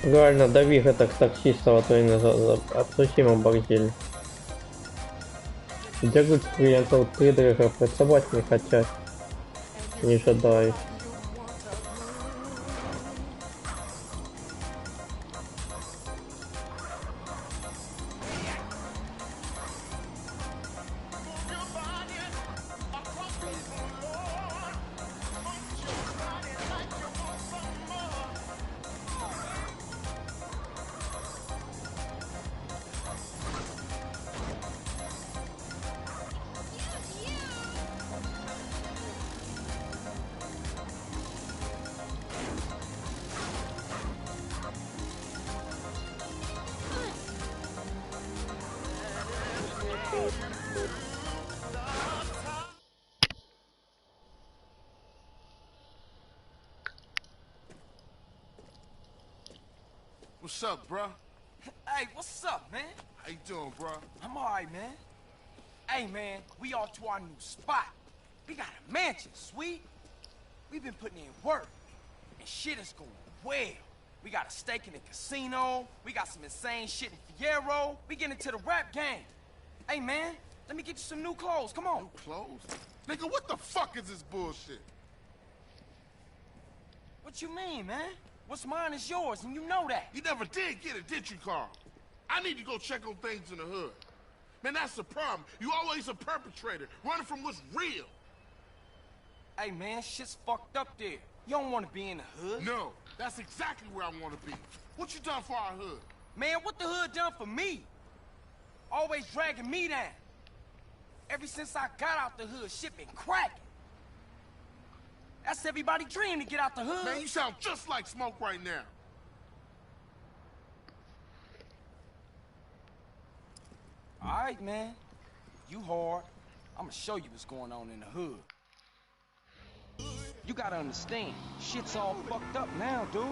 Правильно, дави это таксистов, а то они совсем оборзели. Дякую клиентов придорога, працаваць не хотят, не жадают. What's up, bruh? Hey, what's up, man? How you doing, bruh? I'm alright, man. Hey, man, we off to our new spot. We got a mansion, sweet. We've been putting in work, and shit is going well. We got a stake in the casino. We got some insane shit in Fierro. We getting into the rap game. Hey, man, let me get you some new clothes. Come on. New clothes? Nigga, what the fuck is this bullshit? What you mean, man? What's mine is yours, and you know that. You never did get it, did you, Carl? I need to go check on things in the hood. Man, that's the problem. You always a perpetrator, running from what's real. Hey, man, shit's fucked up there. You don't want to be in the hood. No, that's exactly where I want to be. What you done for our hood? Man, what the hood done for me? Always dragging me down. Ever since I got out the hood, shit been cracking. That's everybody's dream to get out the hood. Man, you sound just like Smoke right now. All right, man. You hard. I'ma show you what's going on in the hood. You gotta understand, shit's all fucked up now, dude.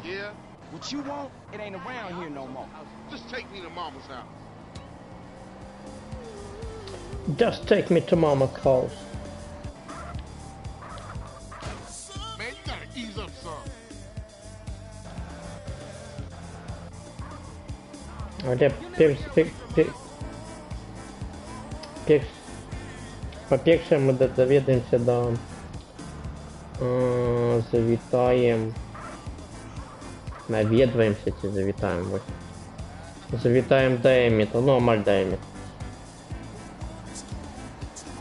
Yeah? What you want, it ain't around here no more. Just take me to Mama's house. Just take me to Mama's house. Man, you gotta ease up some. Ale по pierwsze my dowiedzmy do завітаємо, навідуємося чи завітаємо, ось. Завітаємо до Еміта, ну амаль до Еміта.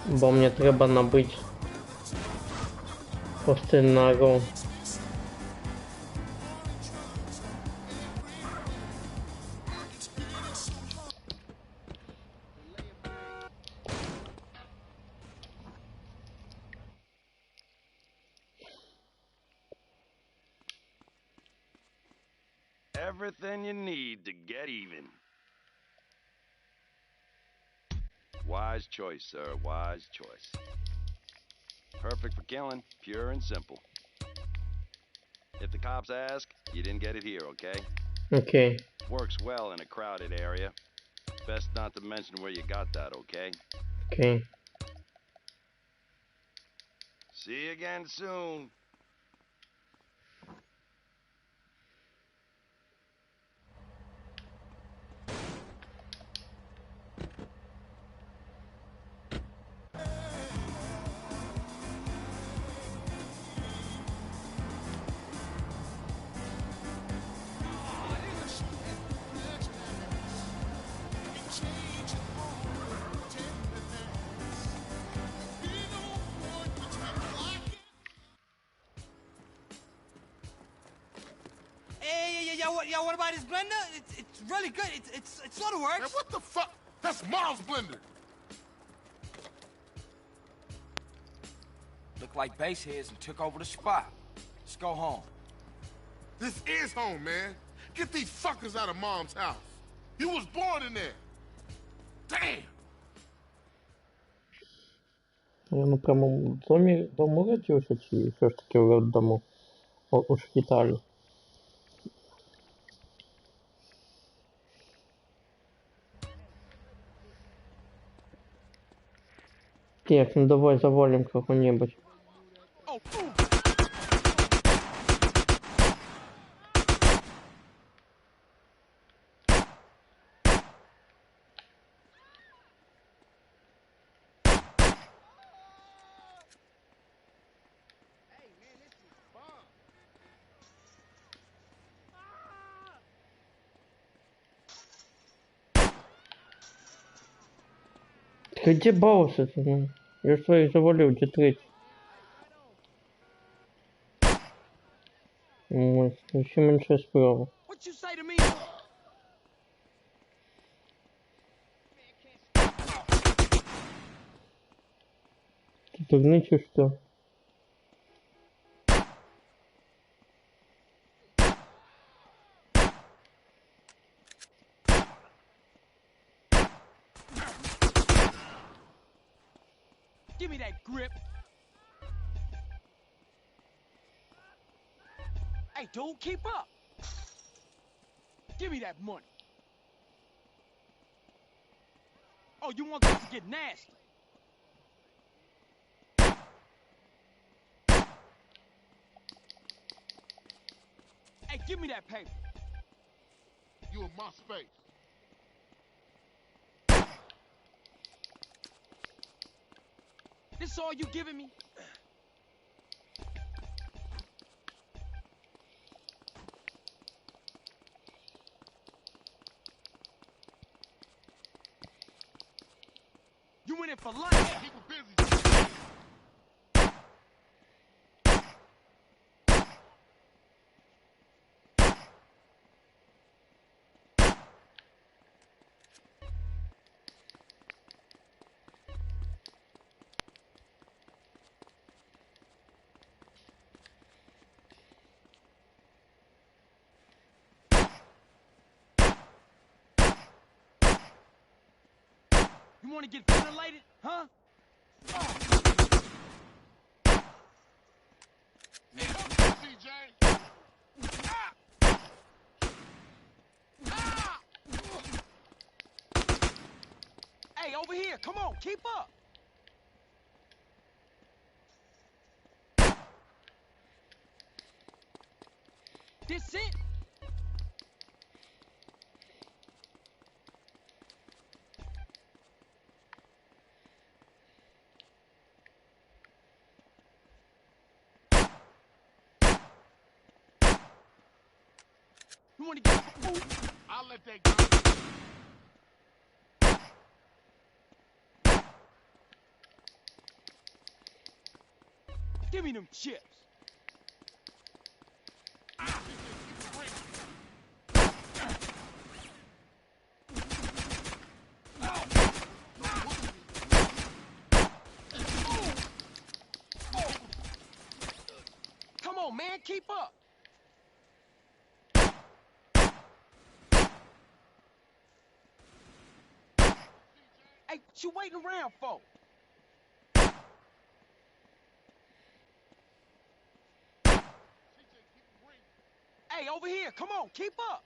Бо мені треба набити по сценарію. Everything you need to get even. Wise choice, sir. Wise choice. Perfect for killing, pure and simple. If the cops ask, you didn't get it here, okay? Okay. Works well in a crowded area. Best not to mention where you got that, okay? Okay. See you again soon. Yo, what about his blender? It's really good. It's sort of works. Man, what the fuck? That's Miles' blender. Look like baseheads and took over the spot. Let's go home. This is home, man. Get these fuckers out of Mom's house. You was born in there. Damn. Ну прямо в дому родився, чи все ж таки в дому у шпиталі? Так, ну давай завалим кого-нибудь. Ты где бался-то? Ну? Я ж своих завалил, где третий? Ой, еще меньше справа. Ты дурничаешь, что? Give me that grip. Hey, dude, keep up. Give me that money. Oh, you want this to get nasty? Hey, give me that paper. You in my space. This all you giving me? You in it for life. People busy. You want to get ventilated, huh? CJ. Hey, over here, come on, keep up. This it? You want to get food? I'll let that go. Give me them chips. Come on, man, keep up. Hey, what you waiting around for? Hey, over here, come on, keep up.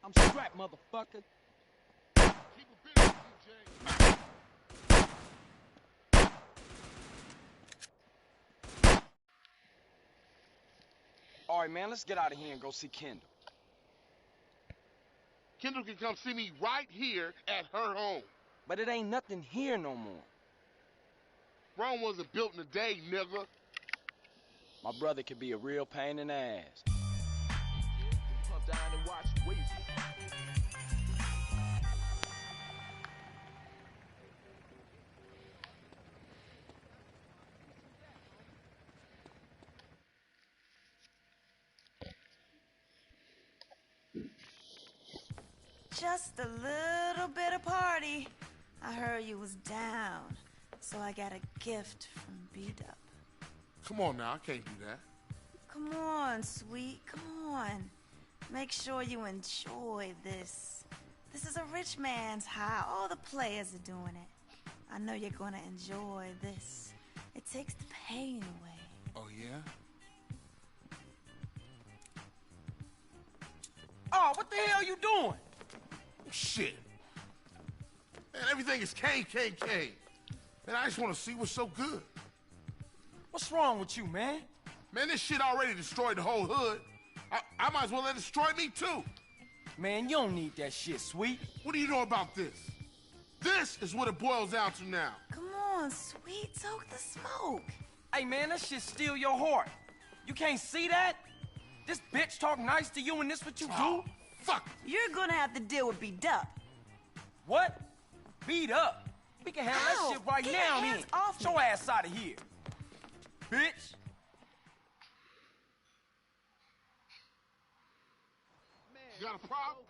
I'm strapped, motherfucker. Keep it busy, CJ. All right, man, let's get out of here and go see Kendall. Kendall can come see me right here at her home. But it ain't nothing here no more. Rome wasn't built in a day, nigga. My brother could be a real pain in the ass. Come down and watch Weezy. Just a little bit of party. I heard you was down, so I got a gift from B-Dup. Come on now, I can't do that. Come on, sweet, come on. Make sure you enjoy this. This is a rich man's high. All the players are doing it. I know you're gonna enjoy this. It takes the pain away. Oh, yeah? Oh, what the hell you doing? Shit. Man, everything is KKK. Man, I just want to see what's so good. What's wrong with you, man? Man, this shit already destroyed the whole hood. I might as well let it destroy me, too. Man, you don't need that shit, sweet. What do you know about this? This is what it boils down to now. Come on, sweet, soak the smoke. Hey, man, that shit steal your heart. You can't see that? This bitch talk nice to you and this what you do? Fuck. You're gonna have to deal with B-Dup. What? Beat up? We can handle that shit right Get now, your then. hands off Get your me. ass out of here. Bitch. You got a problem?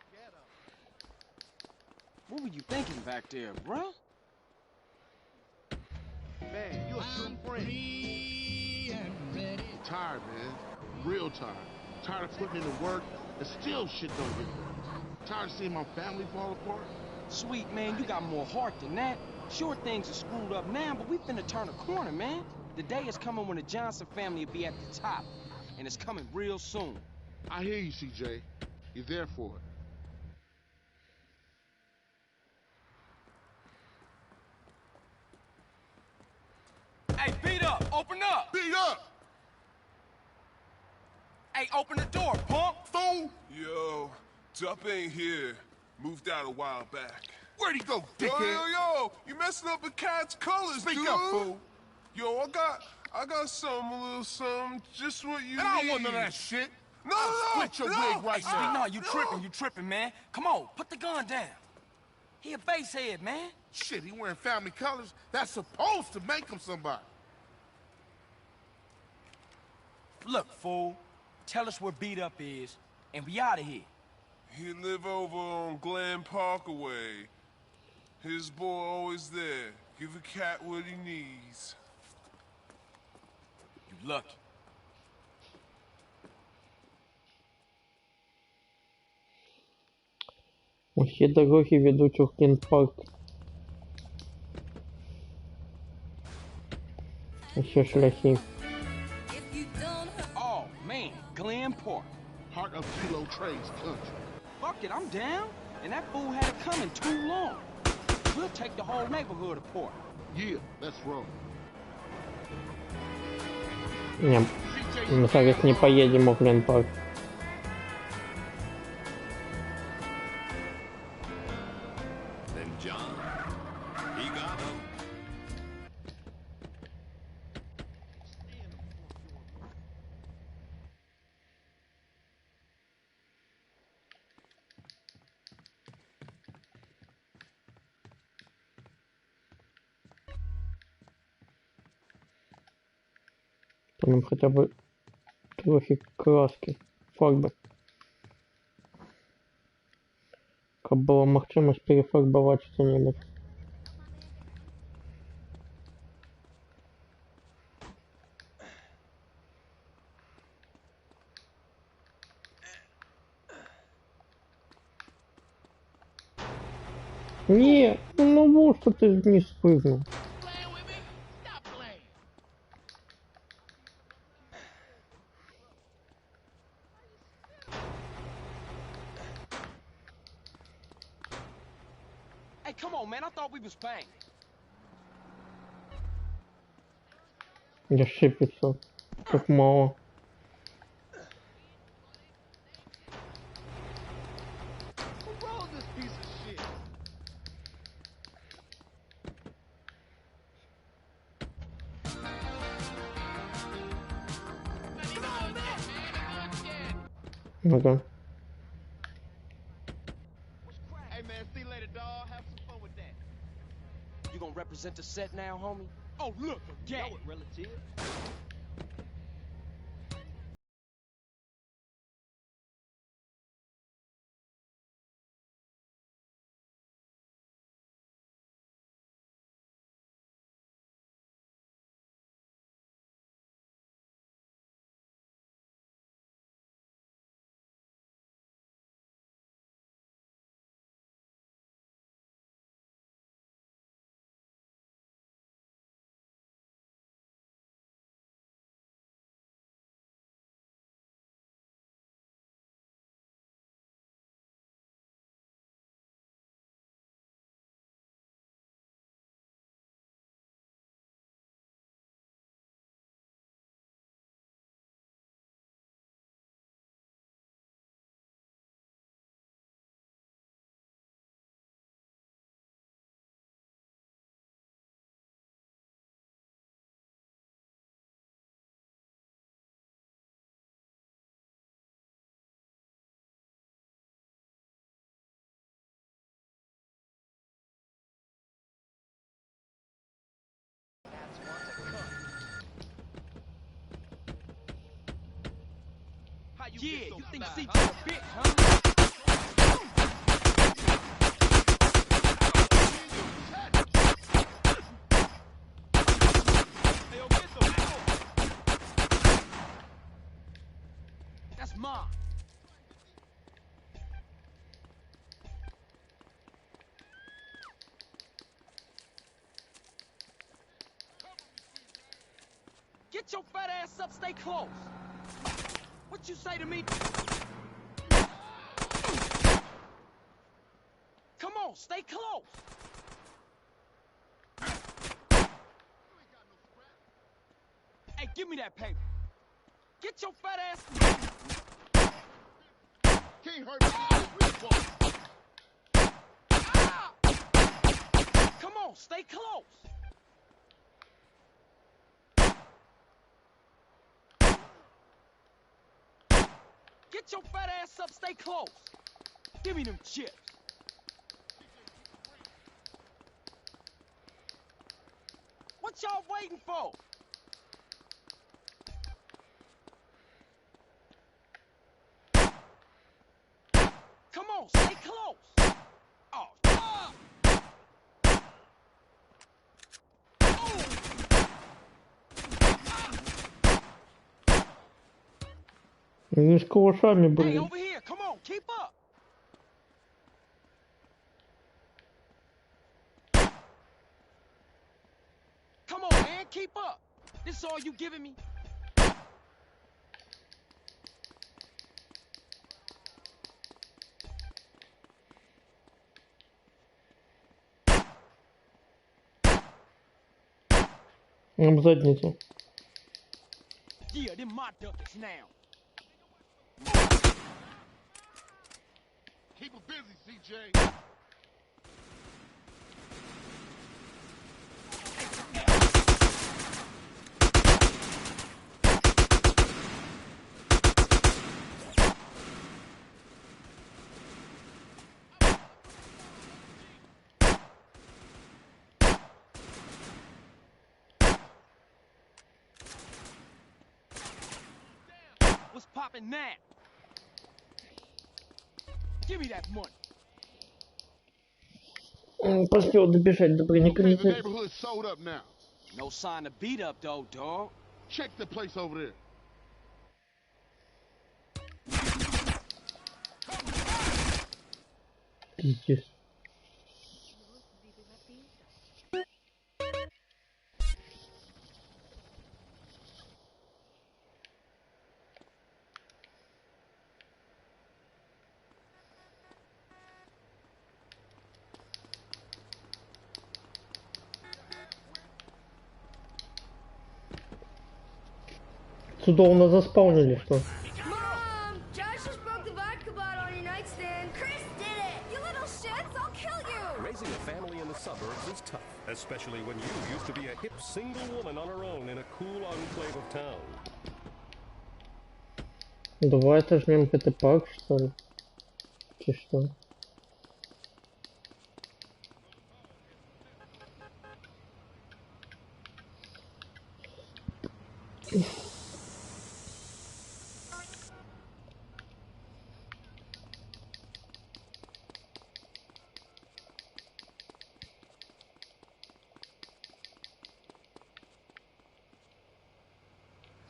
What were you thinking back there, bruh? Man, you a true friend. I'm tired, man. Real tired. Tired of putting in the work and still shit don't get done. Tired of seeing my family fall apart. Sweet, man, you got more heart than that. Sure, things are screwed up now, but we finna turn a corner, man. The day is coming when the Johnson family will be at the top, and it's coming real soon. I hear you, CJ. You're there for it. Hey, beat up! Open up! Beat up! Hey, open the door, punk! Fool! Yo, Dup ain't here. Moved out a while back. Where'd he go, Yo, dickhead? yo, you messing up the cat's colors, Speak dude. up, fool. Yo, I got some, a little something, just what you need. And I don't want none of that shit. No, Split your wig right Hey, now. no, you tripping, man. Come on, put the gun down. He a basehead, man. Shit, he wearing family colors. That's supposed to make him somebody. Look, fool, tell us where Beat Up is, and we out of here. He live over on Glen Parkaway. His boy always there. Give a cat what he needs. You lucky. Усі дороги ведуть у Грін-парк. Ще шляхи. Oh, man, Glen Park. Heart of Kilo Trades country. Fuck it, I'm down. And that fool had it coming too long. We'll take the whole neighborhood apart. Yeah, let's roll. Не, мы зараз не поедем в Грін-парк. Then John, he got him. То нам хотя бы трохи краски, фарби. Каб была магчымасць перафарбаваць што-небудзь. Не, ну вот что ты вниз спрыгнул. Hey, come on, man, I thought we was banging. Я шипится. Как мало. Who rolled this piece of shit? Ну-ка. Hey man, see you later, dawg. Have some fun with that. You gonna represent the set now, homie? Oh, look, again. Know it, relative. Yeah, you think CJ a bitch, huh? That's mine. Get your fat ass up, stay close. What you say to me? Come on, stay close. Hey, give me that paper. Get your fat ass. Can't hurt me. Ah! Come on, stay close. Get your fat ass up, stay close. Give me them chips. What y'all waiting for? Come on, stay close. Oh, ah! Они с калашами, Hey, блин. over here, come on, keep up. Come on, man, keep up. This all you giving me? В задницу. Yeah, them my duckets now. Keep her busy, CJ. What's poppin' now? Give me that money. Поспел добежать до Okay, the бронекомитета. neighborhood's sold up now. No sign of beat up though, dog. Check the place over there. Пиздец. Судовно заспаунили, что? Mom! Josh just broke the vodka bottle on your nightstand. Chris did it! You little shits! I'll kill you! Raising a family in the suburbs is tough, especially when you used to be a hip single woman on her own in a cool enclave of town. Давай отожмем КТ-пак, что ли? Чи что?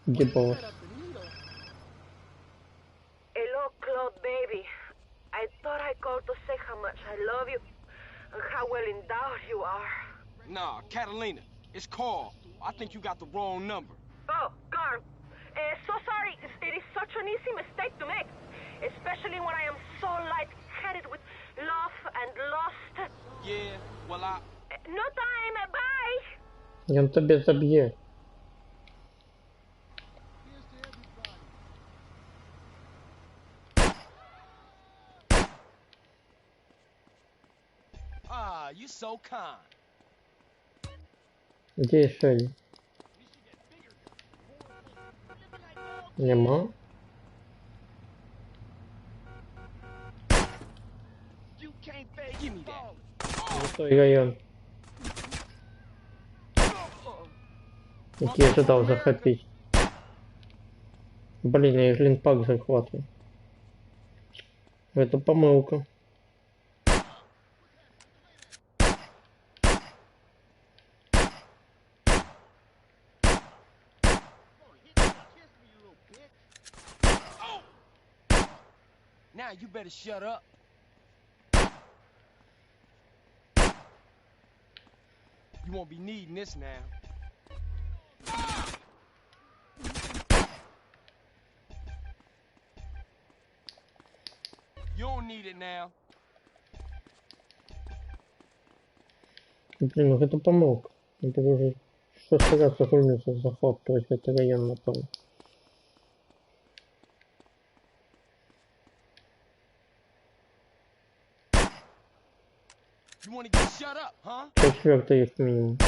Где босс? Hello, Claude, baby. I thought I'd call to say how much I love you and how well endowed you are. Nah, Catalina, it's Carl. I think you got the wrong number. Oh, Carl. So sorry. It is such an easy mistake to make, especially when I am so light-headed with love and lust. Yeah, well, I... No time. Bye. Он тебе забьет. Ah, you so kind. Где еще один? Нема? You can't fake. Give me that. Золотой район. Как я ожидал захопить. Блин, я Глинпак захватываю. Это помылка. Now you better shut up. You won't be needing this now. don't need it now. Блин, ну это помог. Это уже 6-й раз охотился за захват, то есть это район напал. You wanna get shut up, huh? 4-й их минимум.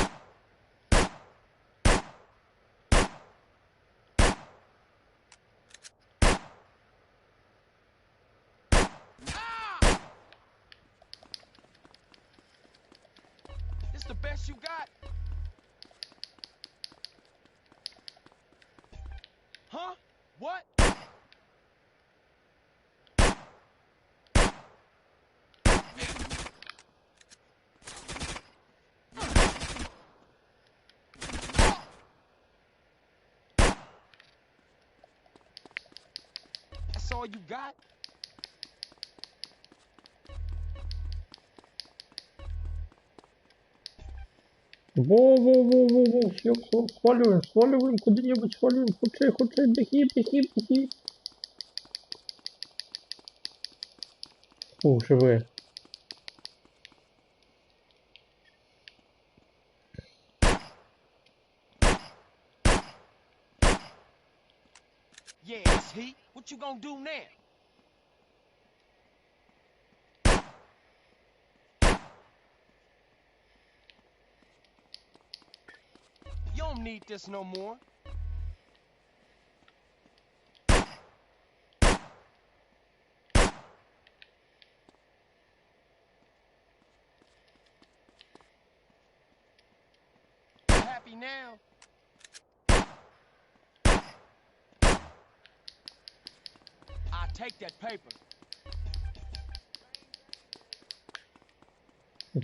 This the best you got? Huh? What? That's all you got? Во-во-во-во-во, все, сваливаем куда-нибудь, сваливаем, худший, беги. Фу, живые. Yeah, it's heat. What you gonna do now? You don't need this no more. Happy now? I'll take that paper.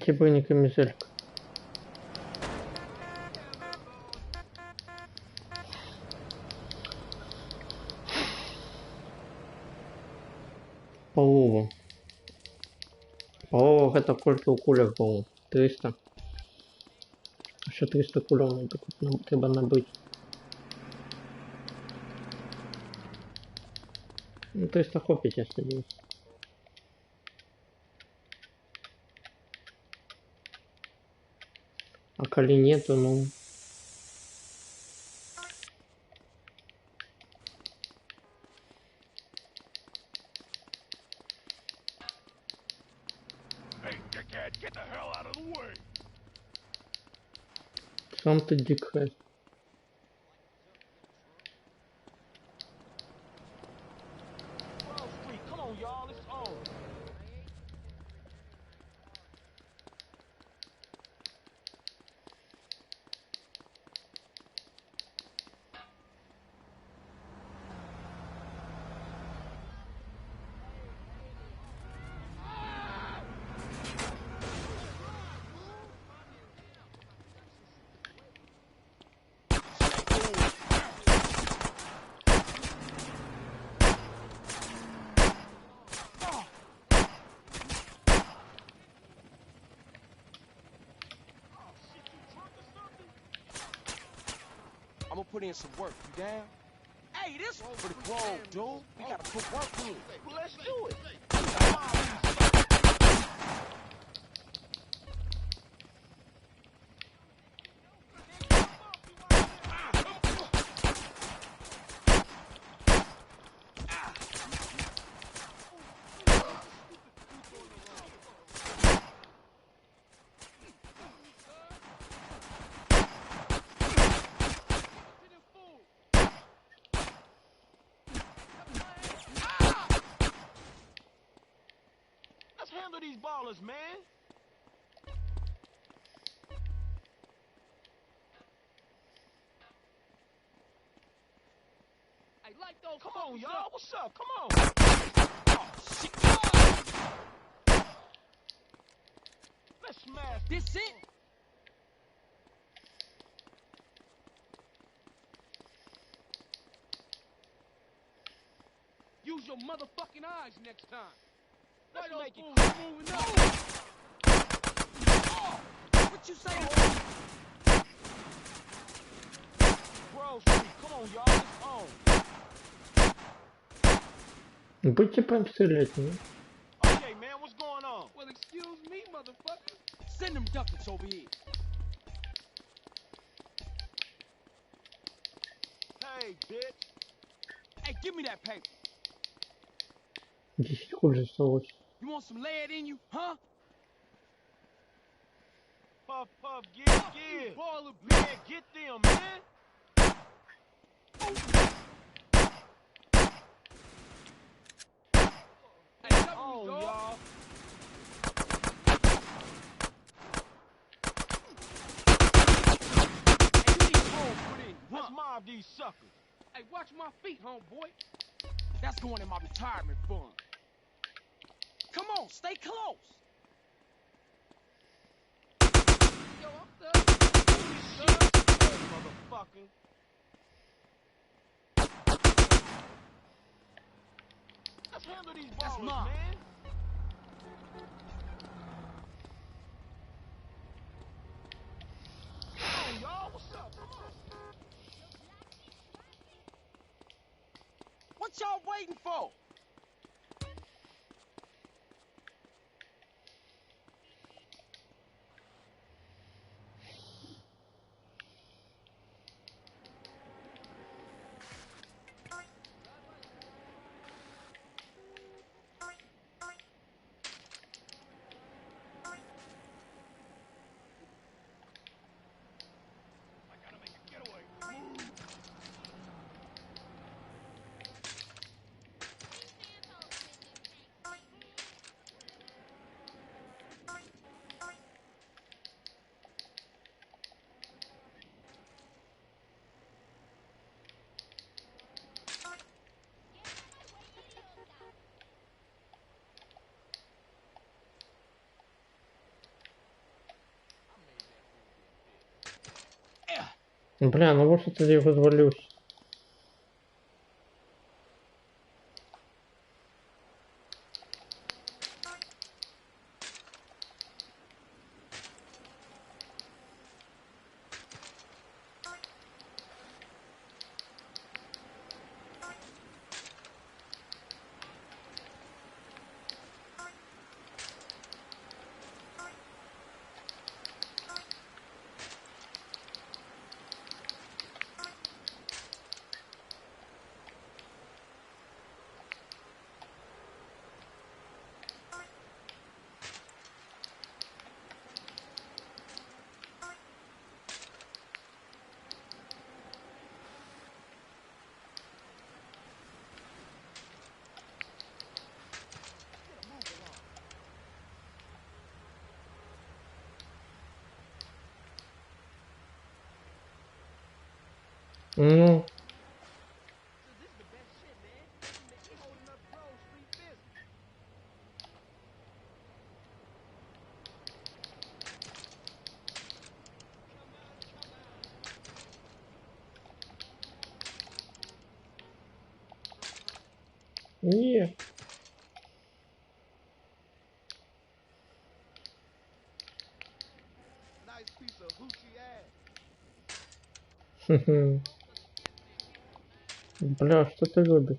Типа не комиссарка. Полова. Полова это сколько у кулек было? 300. Еще 300 кулек надо треба набыть. Ну 300 копий сейчас остается. А коли нету, ну... Сам ты дикая. Come on, y'all, it's on. I'm gonna put in some work. You down? Hey, this for the Grove, dude. We gotta put work in. Well, let's do it. Handle these ballers, man. Hey, like those. Come on, y'all. What's up? Come on. Oh, shit. Let's smash this. It? Use your motherfucking eyes next time. Let's make it moving up. Oh, what you say? Grove Street, come on, y'all, it's on. Будьте прям стрелять, ну. motherfucker. Send them ducats over here. Hey, bitch. Hey, give me that paper. 10 хуже сталось. You want some lead in you, huh? Puff, puff, get. Ball of Man, get them, man. Hey, oh, y'all. Let's mob these suckers. Hey, watch my feet, homeboy. That's going in my retirement fund. Come on, stay close. Yo, I'm motherfucker. Let's handle these ballers, man. Come on, y'all. What's up? Come on. What y'all waiting for? Бля, ну вот это я развалюсь. Ну. Не. Nice piece of hoochie ass. Бля, что ты любишь?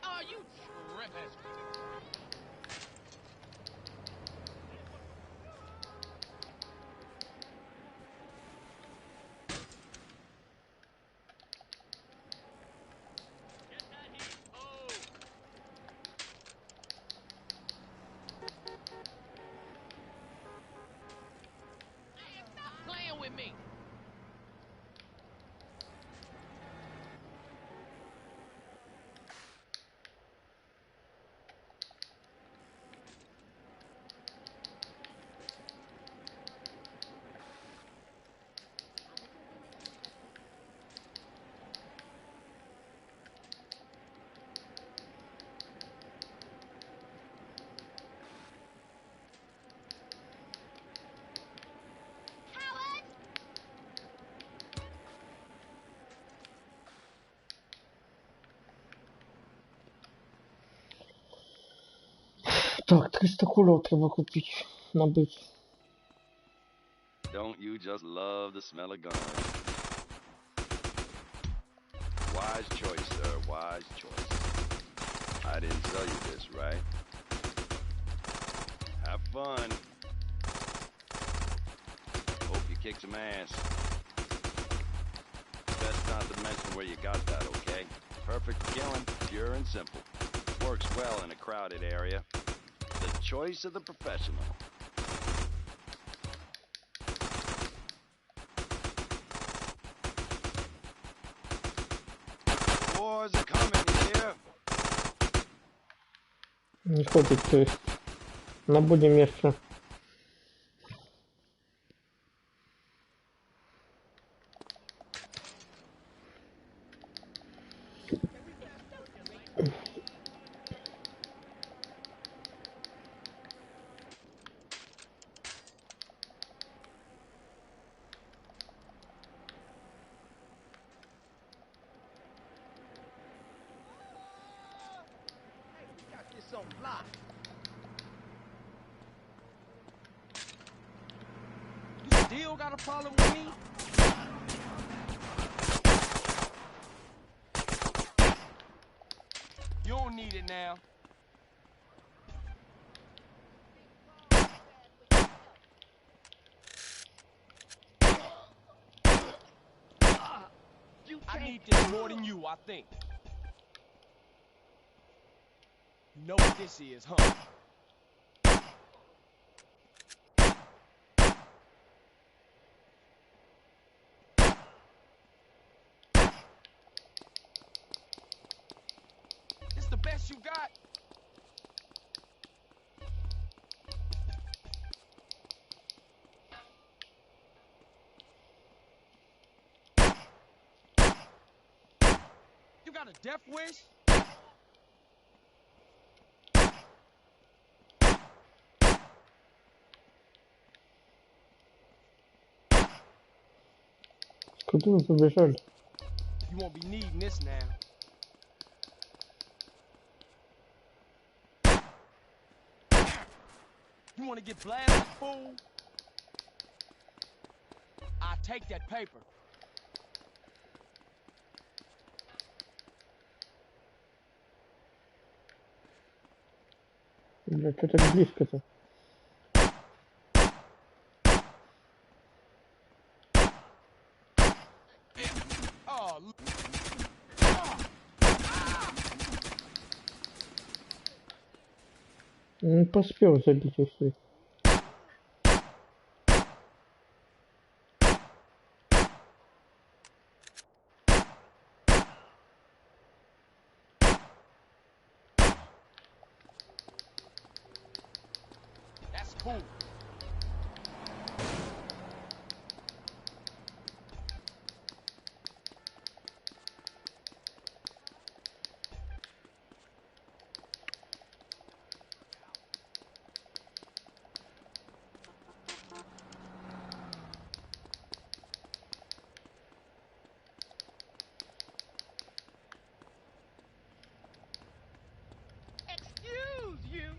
Oh, you tripping. Playing with me. Так, 300 кулов треба купить, набыть. Don't you just love the smell of guns? Wise choice, sir. Wise choice. I didn't sell you this, right? Have fun. Hope you kick some ass. Best not to mention where you got that, okay? Perfect for killing, pure and simple. Works well in a crowded area. The choice of the professional. Wars are coming, you hear? Не ходит, то есть. Набудем еще. You still got a problem with me? You don't need it now. I need this more than you, I think. You know what this is, huh? This the best you got? You got a death wish? Куда вы побежали? You won't be needing this now. You wanna get blasted, fool? I'll take that paper. Блядь, что так близко-то? Не поспел забить усы. That's cool. Excuse you.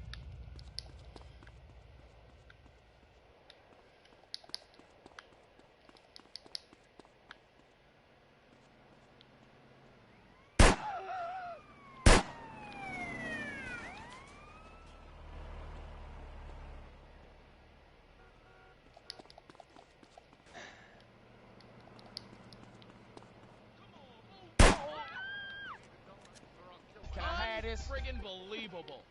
Can I have this? Friggin' believable.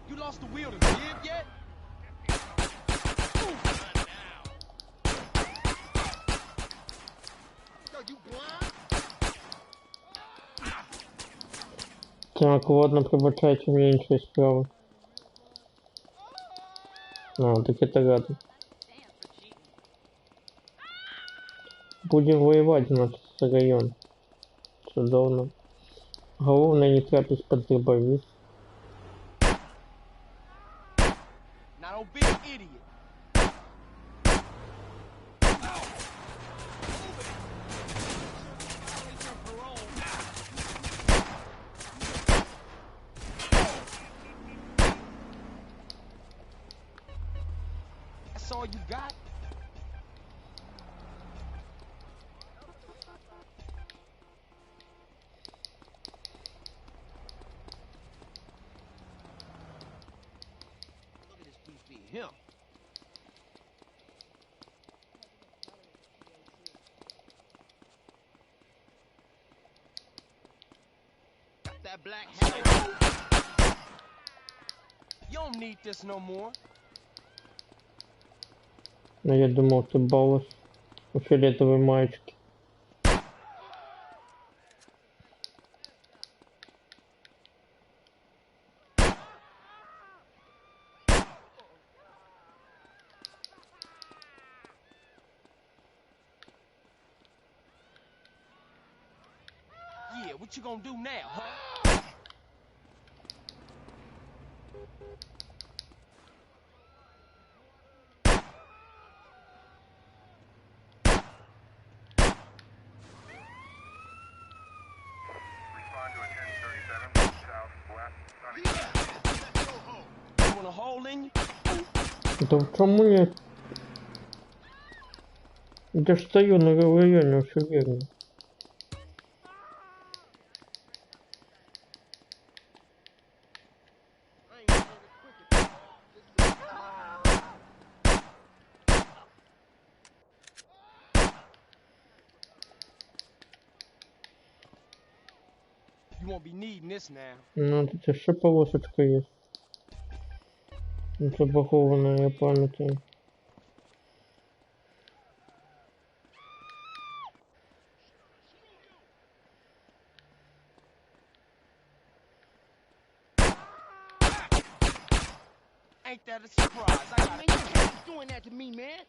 You lost the will to live yet? Yo, you blind? Так, ладно, пробачайте, у меня ничего справа. А, так это рядом. Будем воевать у нас район. Чудовно. Головне не трапить под дробовик. Now don't be an idiot. you got? Look at this beefy him. Got that black hat. You don't need this no more. Ну, я думал, ты баллас у фиолетовой маечки. Yeah, what you gonna do now, huh? You want a hole in you? Да в чому я? Я ж стою на районе, все верно. You won't be needing this now. Ну, тут еще полосочка есть. Забагованная, я памятаю. Ain't that a surprise? I got Man, you can't be doing that to me, man.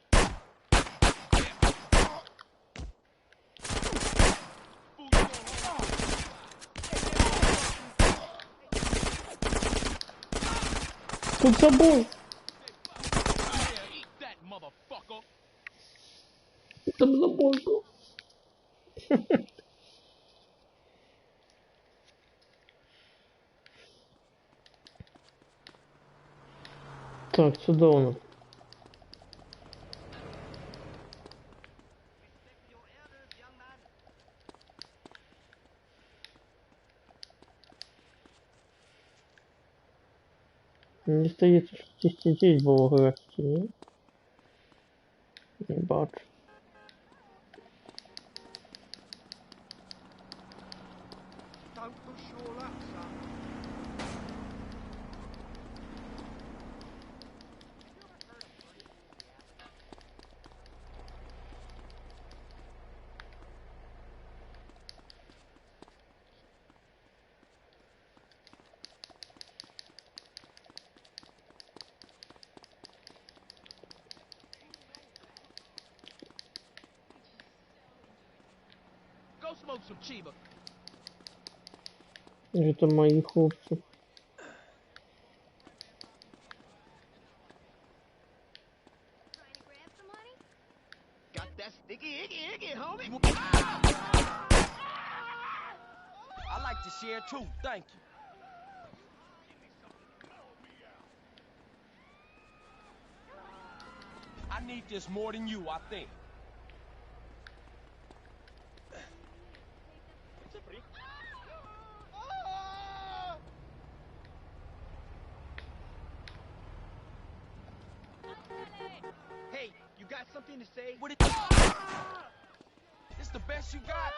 Тут забой! Там забой был. Так, сюда у нас. Не стоит, что здесь было граффити, не? Не бачу. Go smoke some Chiba. Это мои хлопцы. Got that sticky icky, homie. I like to share too, thank you. I need this more than you, I think. Hey, you got something to say? What it? This the best you got?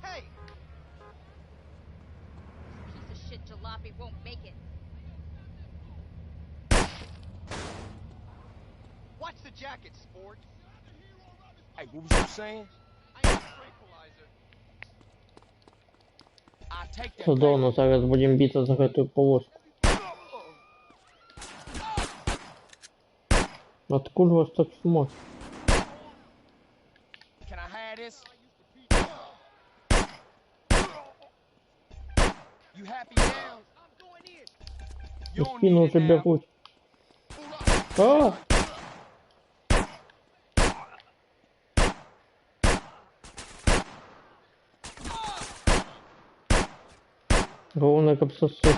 Hey! Piece of shit jalopy won't make it. Watch the jacket, sport. Hey, what was you saying? I am a tranquilizer. I take that. Судовно, зараз будем биться за эту полоску. Откуда вас так смотрит? Can I have this? You happy now? В спину уже бегут. А! Головне, щоб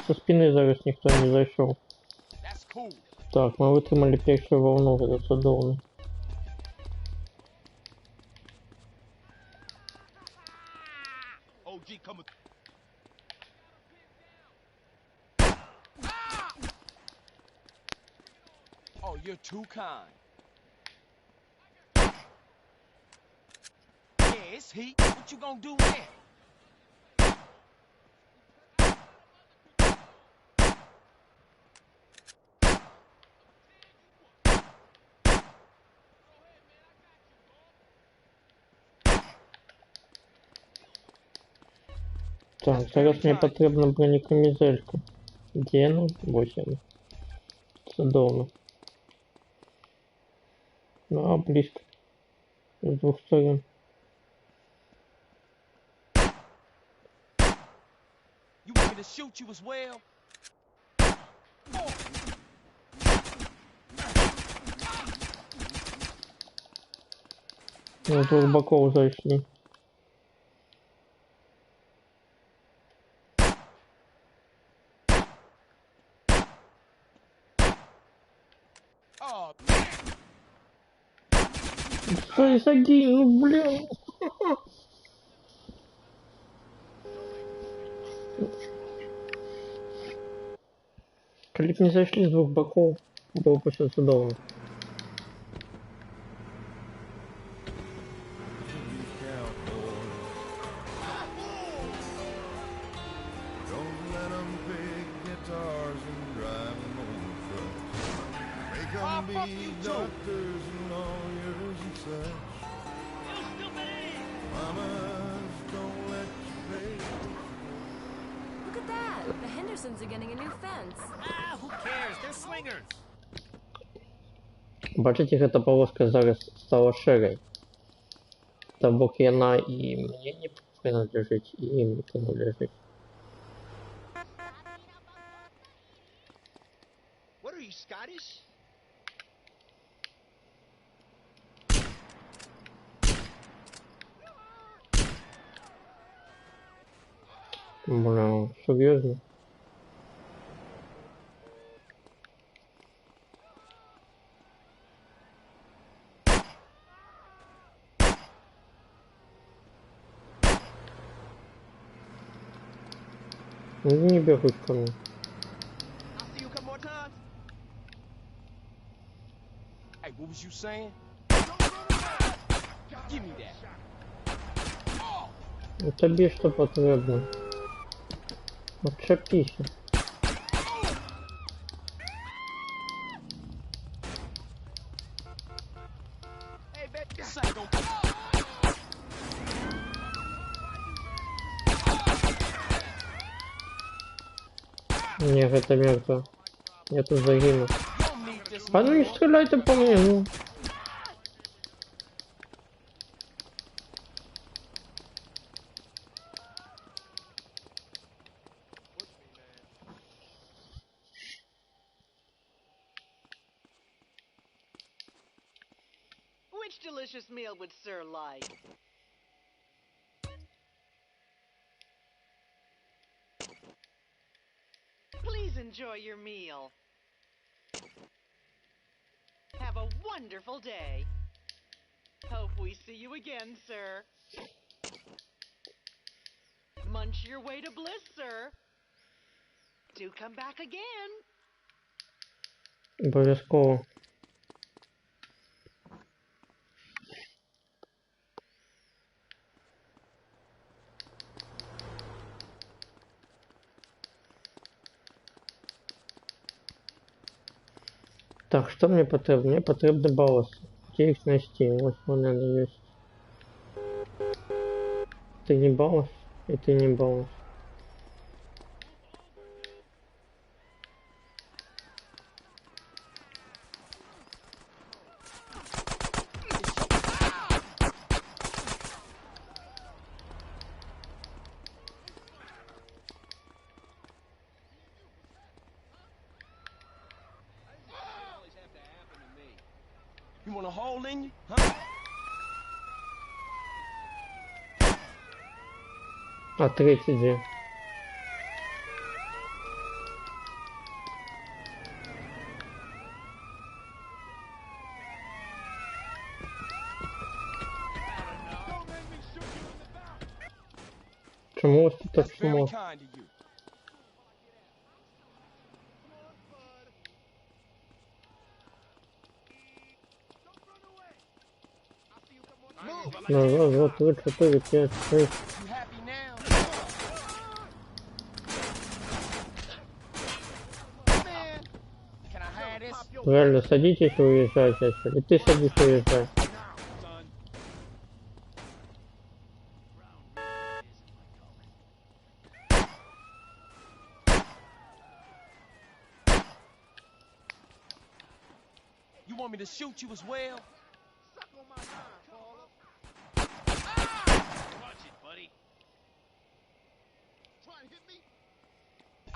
со спини зараз ніхто не зайшов. Так, ми витримали першу волну, це чудовно. Oh, you're too kind. Yeah, it's heat. What you gonna do now? Так, зараз мені потрібна бронекамізелька. Де вона? Ось вона. Чудовно. А, близько. З двох сторон. You want me to shoot you as well? З двох боків зайшли. Стой, сади, ну блин. Коли б не зайшли з двох боків, було б все чудовно. Look at that! The Hendersons are getting a new fence. Ah, who cares? They're swingers. Бачите, эта полоска зараз стала широй. Та бок яна і мне не принадлежить, і їм не принадлежить. What are you, Scottish? Бля, серйозно? Не бегут ко мне. Hey, what was you saying? Give me that. Тобі що потрібно? Отчепися. Hey, baby, this ain't gonna... Не, это мертво. Я тут загину. А ну не стреляйте по мне, ну. Which delicious meal would Sir like? Please enjoy your meal. Have a wonderful day. Hope we see you again, sir. Munch your way to bliss, sir. Do come back again. Обов'язково. Так, що мені потрібно? Мені потрібні баласи. Де їх знайти? Ось вони є. Ти не балас, і ти не балас. You want a hole in you, huh? А третій де? Чому ось тут так шумок? Kind of you. Вот, готовить, You happy now? Man, can I have this? Реально, садитесь и уезжайте отсюда. И ты садись и уезжай. You want me to shoot you as well?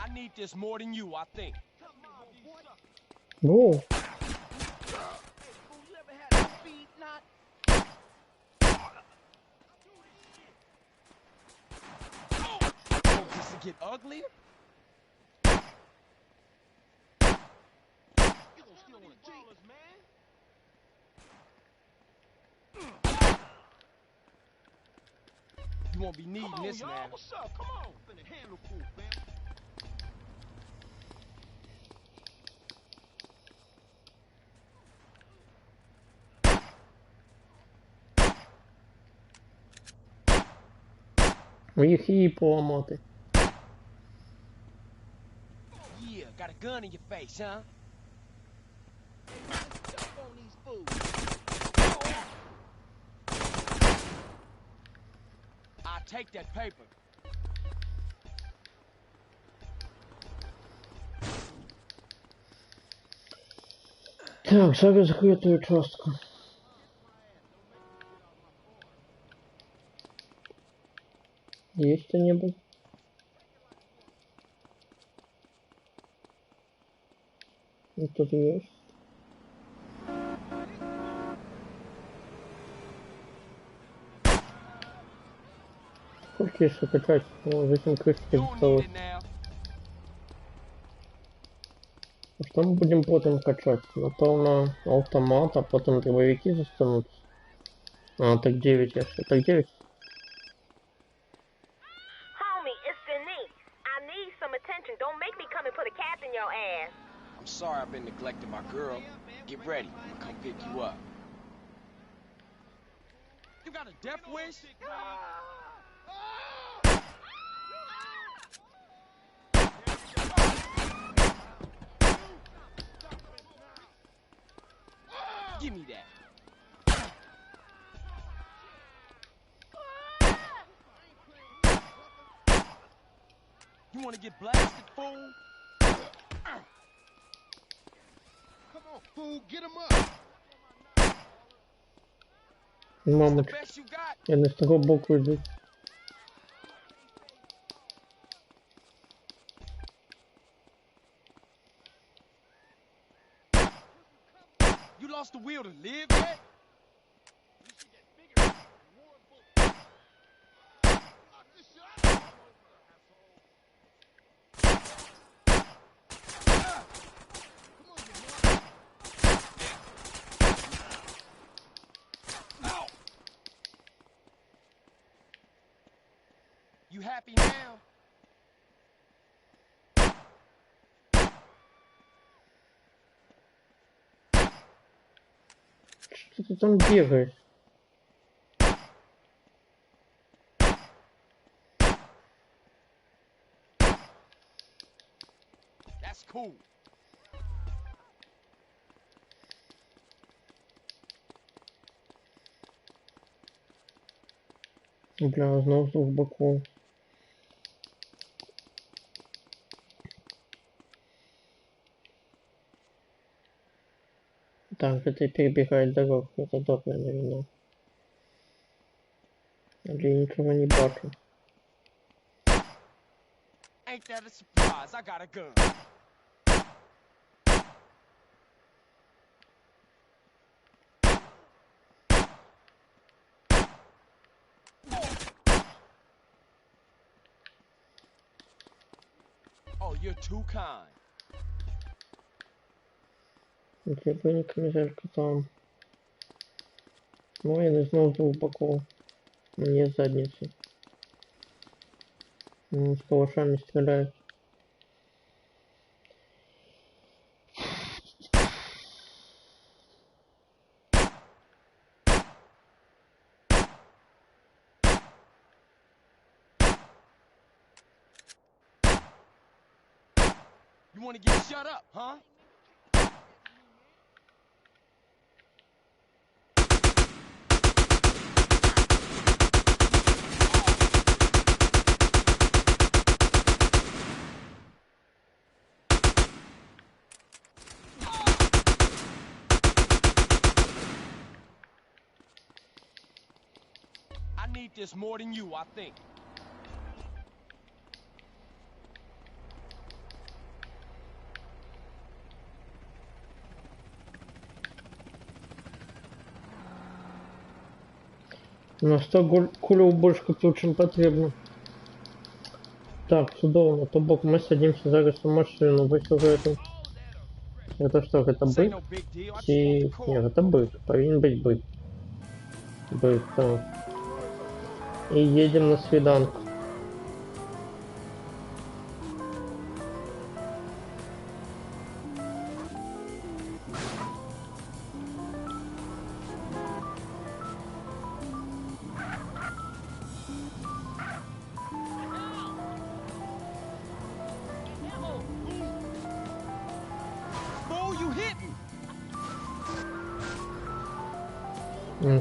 I need this more than you, I think. Воу. Oh, this to get uglier? You won't be needing this now. What's up? Come on. Finna handle cool, man. Їх її поламати. Yeah, got a gun in your face, huh? I'll take that paper. Так, шага закрытую участку. Есть что-нибудь? Вот тут есть. Хочешь качать? Зачем крышки досталось? Что мы будем потом качать? Напевно, автомат, а потом дробовики застанутся. А, так 9 ясно. Так 9? Homie, it's Denise. I need some attention. Don't make me come and put a cap in your ass. I'm sorry I've been neglecting my girl. Get ready. I'm gonna come pick you up. You got a death wish? Give me that. You wanna get blasted, fool? Come on, fool, get him up. Мамочка. Я не з того боку йду. You lost the will to live yet? You happy now? Что ты там бегаешь? That's cool. Бля, знов звук боку. Так, это перебегает дорогу, это добрая новина. Але я ничего не бачу. Ain't that a surprise? I got a gun. Oh, you're too kind. Зробили камізельку там. Ну, я не знов звук боку. Мені задницю. С калашами стреляют. You want to get shut up, huh? I need this more than you, I think. На 100 кулів більше купив, чим потрібно. Так, чудово, то бок ми садимся зараз в машину, вийшов это. Это что, это бык? Нет, это бык, повинен быть бык. Бык, так. И едем на свиданку.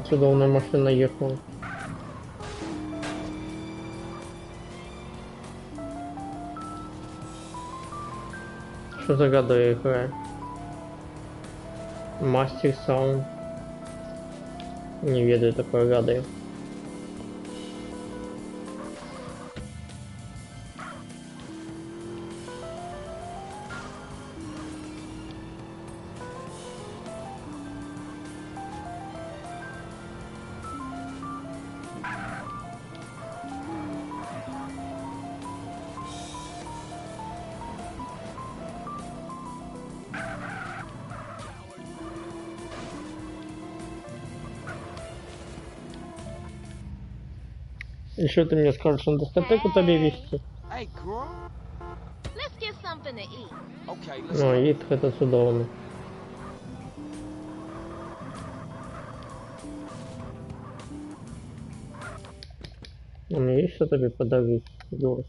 Чудовная машина ехала. Что за года я играю? Мастер Саунд. Не ведаю такой гады. Еще ты мне скажешь, на дискотеку тебе вести? Ну, и это чудовно. У меня есть что тебе подарить, Юра?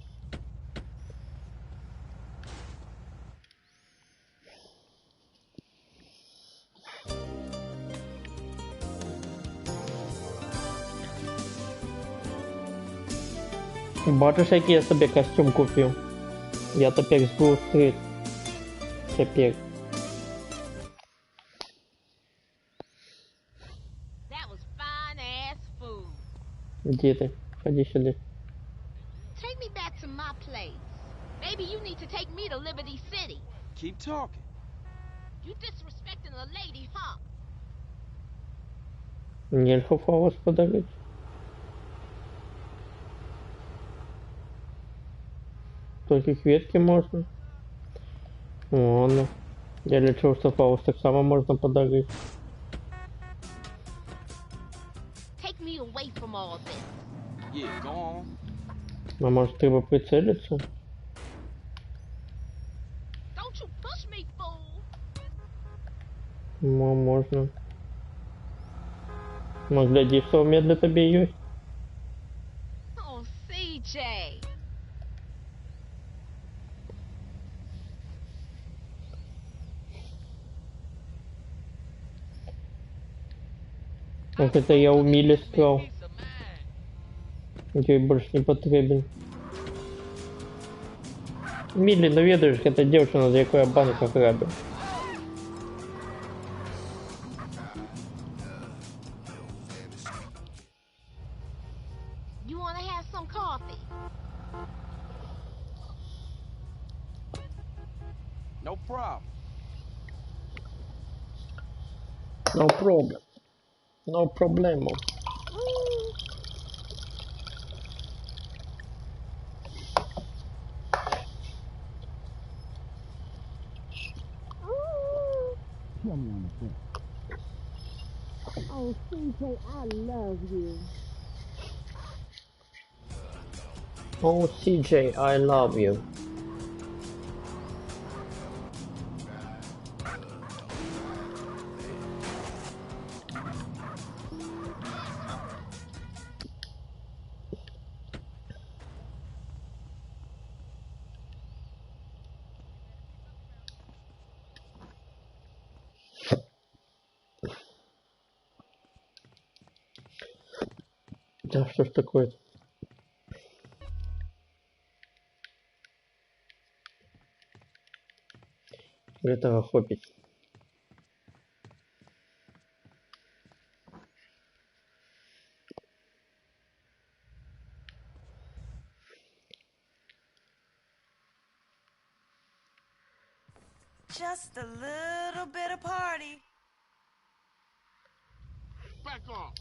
Бачиш, який я собі костюм купив? Я тепер з Бру-стріт. Тепер. Где ты? Ходи сюда. Take me back to my place. Maybe you need to take me to Liberty City. Keep talking. You disrespecting a lady, huh? Нельзя фаус подарить. Только кветки можно. Ладно. Я решил, что фаус так само можно подарить. Take me away from all this. Yeah, go on. А может, треба прицелиться? Don't you push me, fool. Ну, можно. Ну, гляди, что у меня для тебя есть. Oh, CJ. Вот это я у Мили скрал. Ей больше не потребен. Мили, ну ведаешь, это девушка, за якой я банк ограбил. You wanna have some coffee? No problem. No problem. No problemo. Tell me on the phone. Oh, CJ, I love you. Oh, CJ, I love you. Да что ж такое-то? Этого хоббит. Just a little bit of party. Back off.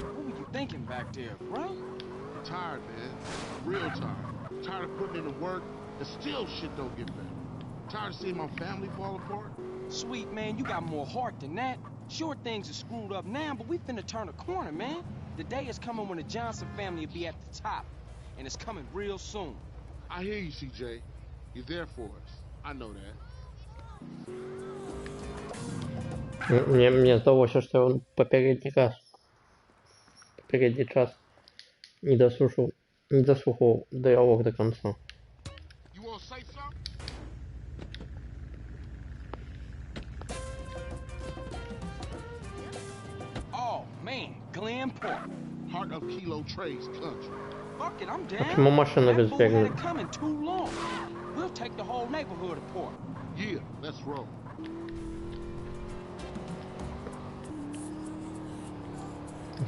What were you thinking back there, bro? I'm tired, man. Real tired. Tired of putting in the work and still shit don't get better. Tired of seeing my family fall apart. Sweet, man, you got more heart than that. Sure, things are screwed up now, but we finna turn a corner, man. The day is coming when the Johnson family will be at the top, and it's coming real soon. I hear you, CJ. You're there for us. I know that. Мне здалося, що він попередній час не дослухав діалог до кінця. You wanna say something? Oh, man, Glen Park. Heart of Kilo Trades country. Fuck it, I'm down. Почему машина That fool had разбегает? it coming too long. We'll take the whole neighborhood apart. Yeah, let's roll.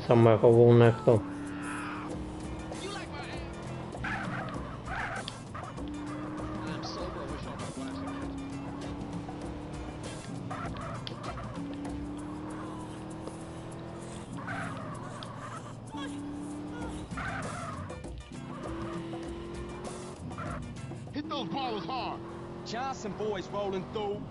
Самое головное кто? Hit those ballers hard. Johnson boys rolling through.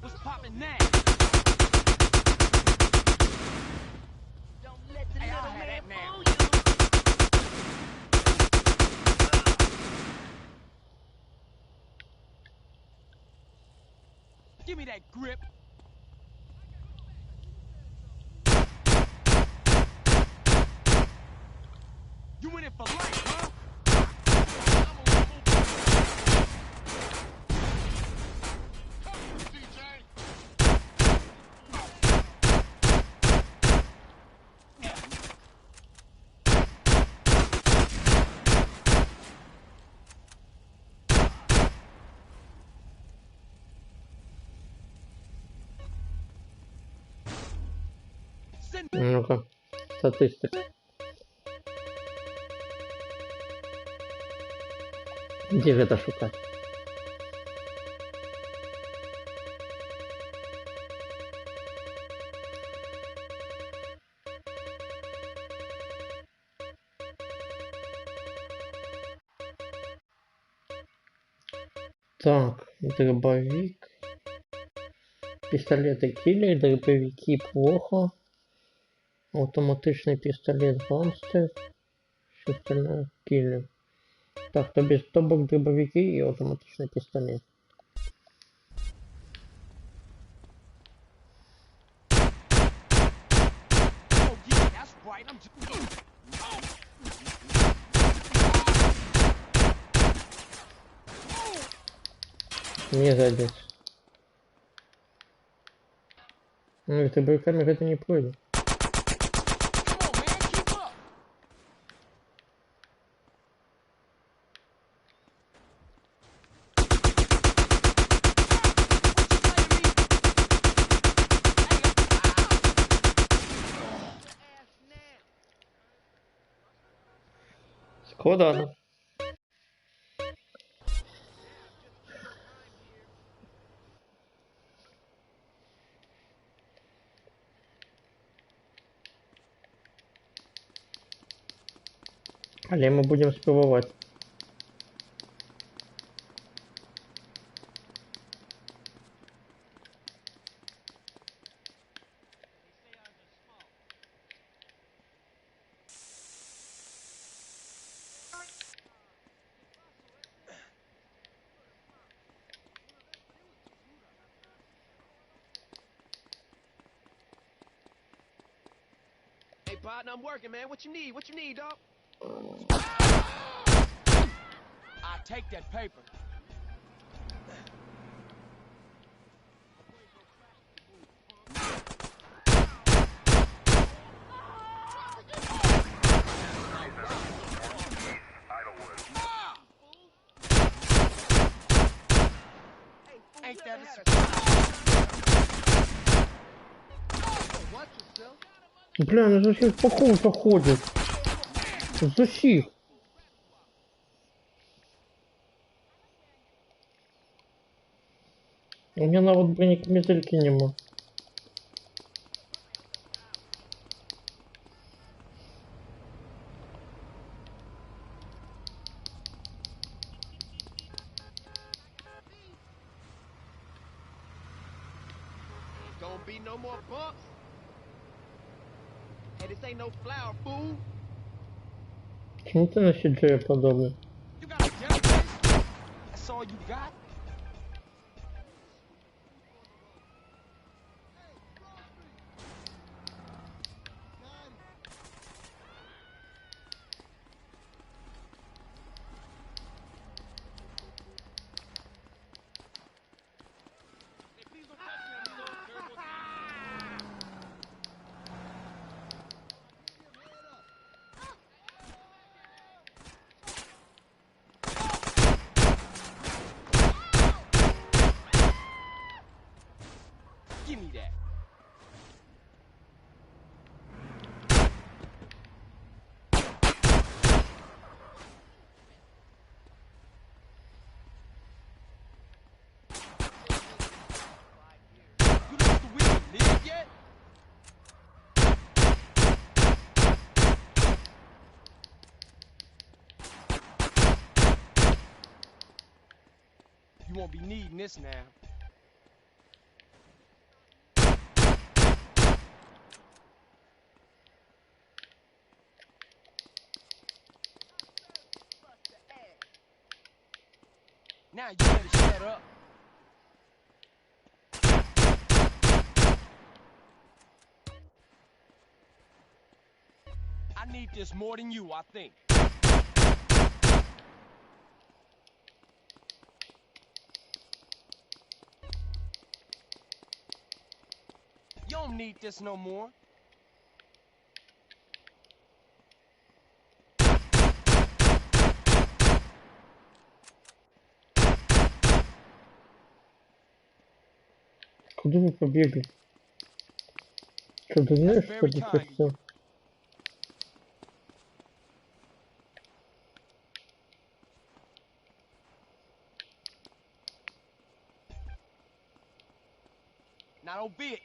What's poppin' now? Don't let the Hey, little I'll have man that now. fool you. Give me that grip. You in it for life, huh? Ну-ка, статистика. Где это шукать? Так, дробовик. Пистолеты киллер, дробовики плохо. Автоматичный пистолет гангстер. Все остальное киллер. Так, то без тобок дробовики и автоматичный пистолет. Oh, yeah, that's right. I'm just... Не задец. Ну, это камера это не пройдет. Складно. Але мы будем спробовать. Hey, partner, I'm working, man. What you need? What you need, dog? I take that paper. Ain't that a Бля, ну зачем по кому-то ходит? Зачем? У меня навіть бронекамізельки нема. Gonna be no more bumps. Hey, this ain't no flower, fool. Чему ты на CJ подобный? You got a gun, bitch? That's all you got? Give me that. You know if the wheel live yet? You won't be needing this now. Now you better shut up. I need this more than you, I think. You don't need this no more. Куда вы побегли? Что, ты знаешь, что ли, это все? Now don't be it.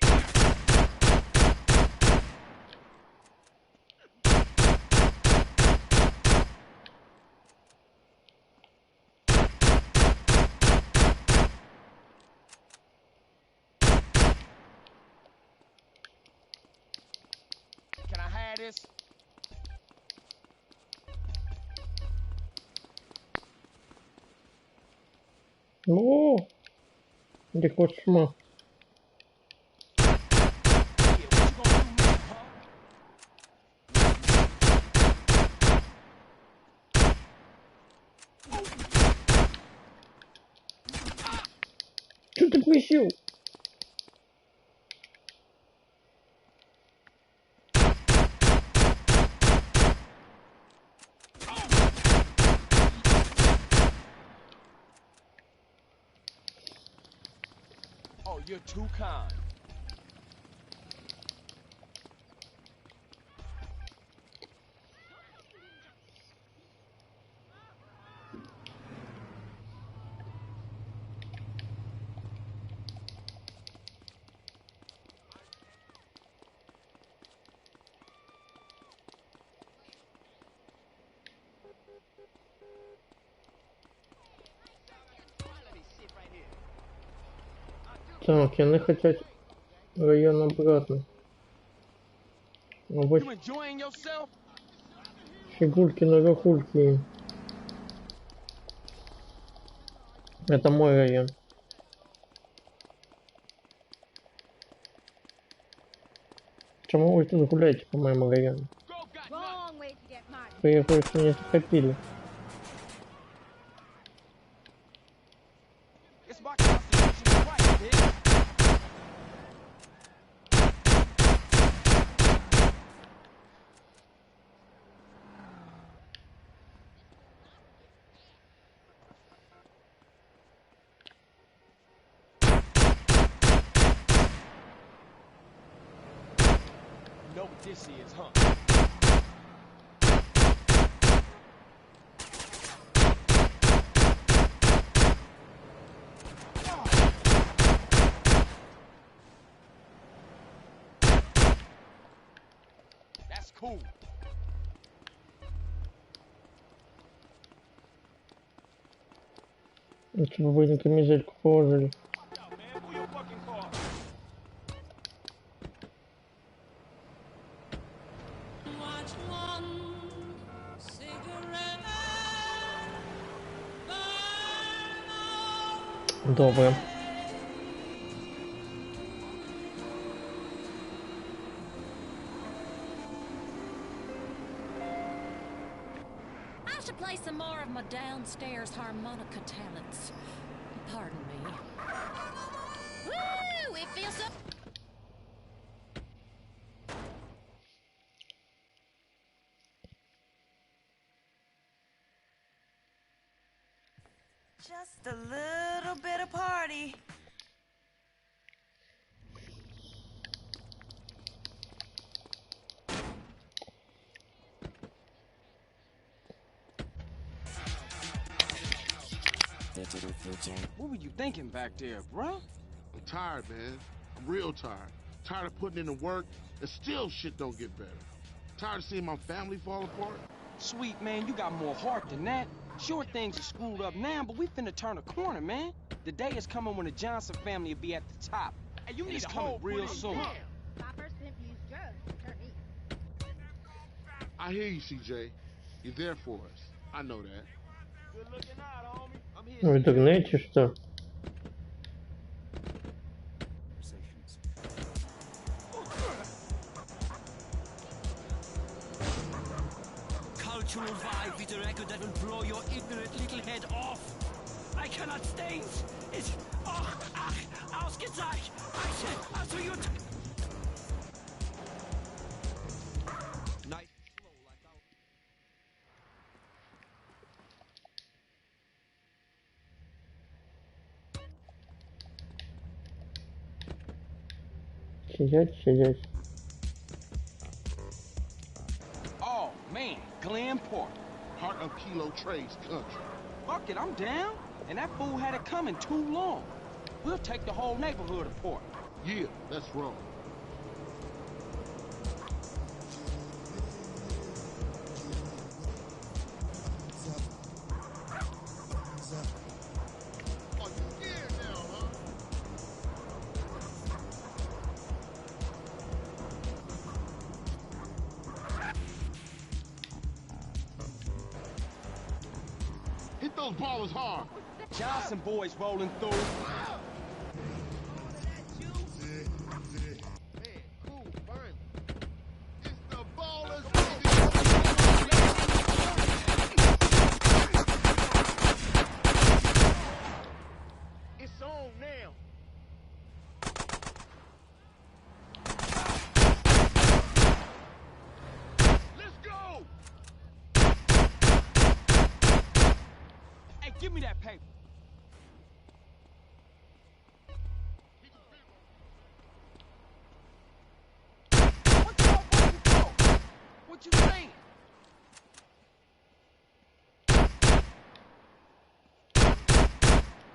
Can I have this? О, где кошма? Что ты присел? Oh, you're too kind. Так, яны хотят район обратно. А вот You enjoying yourself? фигурки на верхульке. Это мой район. Почему вы тут гуляете по моему району? Wrong way to get money. Приехали, что не захопили. It's my constitutional right, bitch. You know what this is, huh? That's cool. Лучше бы вы на камизельку положили. Добре. I should play some more of my downstairs harmonica talents. Pardon me. Woo! It feels so. Just a little bit of party. What were you thinking back there, bruh? I'm tired, man. I'm real tired. Tired of putting in the work and still shit don't get better. Tired of seeing my family fall apart. Sweet, man, you got more heart than that. Sure, things are screwed up now, but we finna turn a corner, man. The day is coming when the Johnson family will be at the top. And you need it's coming real soon. I hear you, CJ. You're there for us. I know that. Good looking out, homie. I'm here. Вы догнаете, что? Cultural vibe with a record that will blow your ignorant little head off. I cannot stand it. Oh, ach, ausgezeigt. Also you. Nice. Сидеть. Oh, man, Glen Park. Heart of Kilo Trades country. Fuck it, I'm down. And that fool had it coming too long. We'll take the whole neighborhood apart. Yeah, that's wrong. Hit those ballers hard. Johnson boys rolling through. It's on now. Let's go. Hey, give me that paper. What y'all waiting for? What you saying?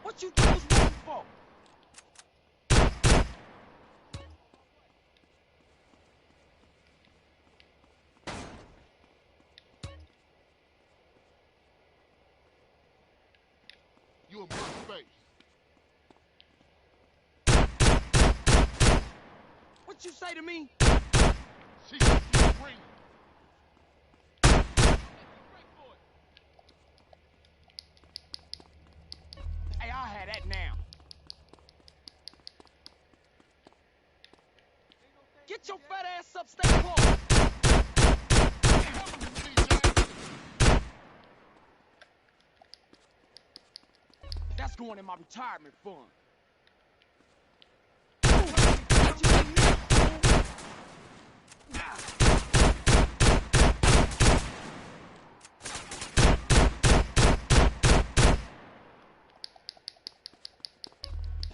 What you dudes waiting for? you in my face. What you say to me? She said she's free. Hey, I'll have that now. Get your fat ass up, stay close. That's going in my retirement fund.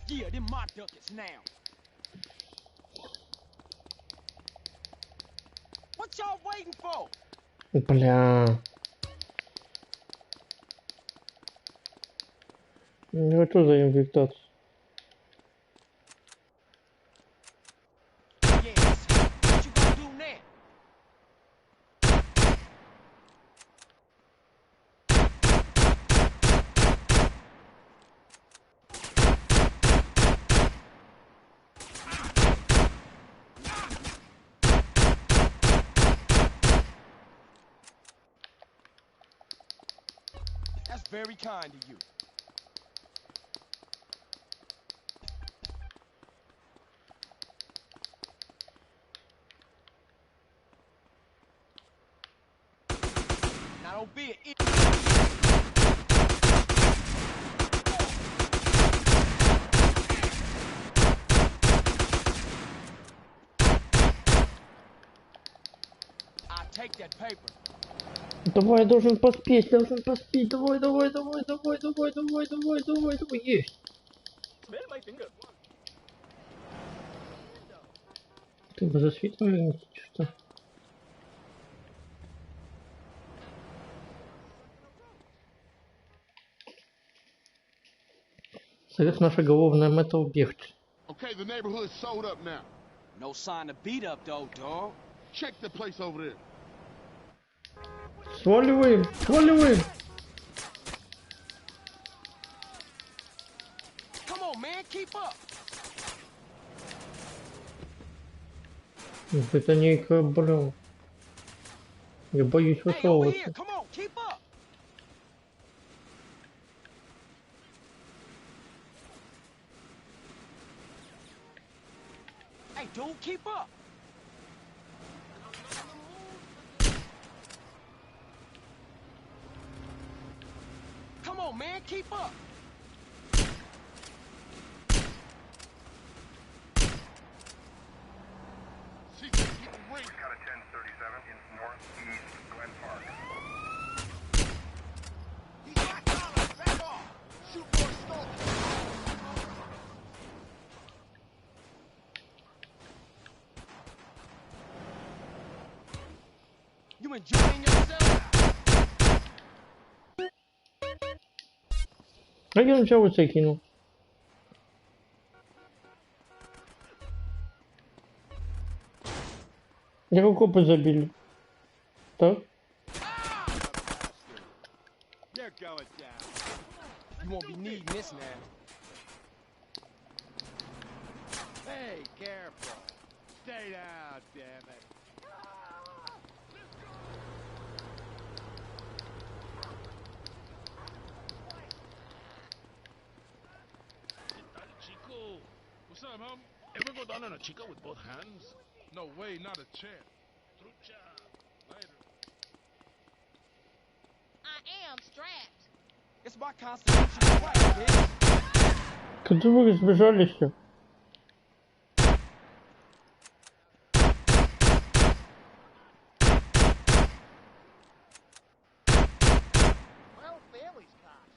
Yeah, them my ducats now. What y'all waiting for? Бля. Не хочу за инвектацию. Yes. What you gonna do now? That's very kind of you. Now don't be an idiot. I'll take that paper. Давай, я должен поспеть, Давай. Есть. Ты бы засветил что? Совет наша головная мета убегать. Okay, the neighborhood's sold up now. No sign of beat up though, dog. Check the place over there. Сваливаем. Come on, man, keep up. Это не бля. Я боюсь Hey, over высовываться. here, come on, keep up. Hey, dude, keep up. Come on, man, keep up. She said get the ring. Got a 1037 in northeast Glen Park. He got dollars. Back off. Shoot for a stone. You enjoying yourself? А я ничего вот кинул. Его копы забили. Так? You're going down. You won't be needing this now. Hey, careful. Stay down, damn it. Chico. What's up, hom? Ever go down on a chica with both hands? No way, not a chance. Trucha. Later. I am strapped. It's my constitutional right, bitch. Куда вы сбежали все? Well, family's cops.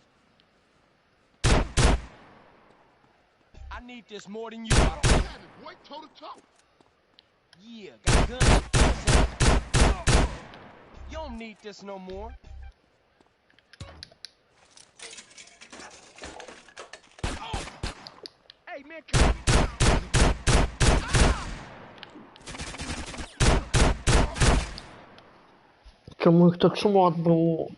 I need this more than you. I don't have it, boy. Toe to toe. Yeah, got guns. You don't need this no more. Oh. Hey, man, come on. Чому їх так шмат було?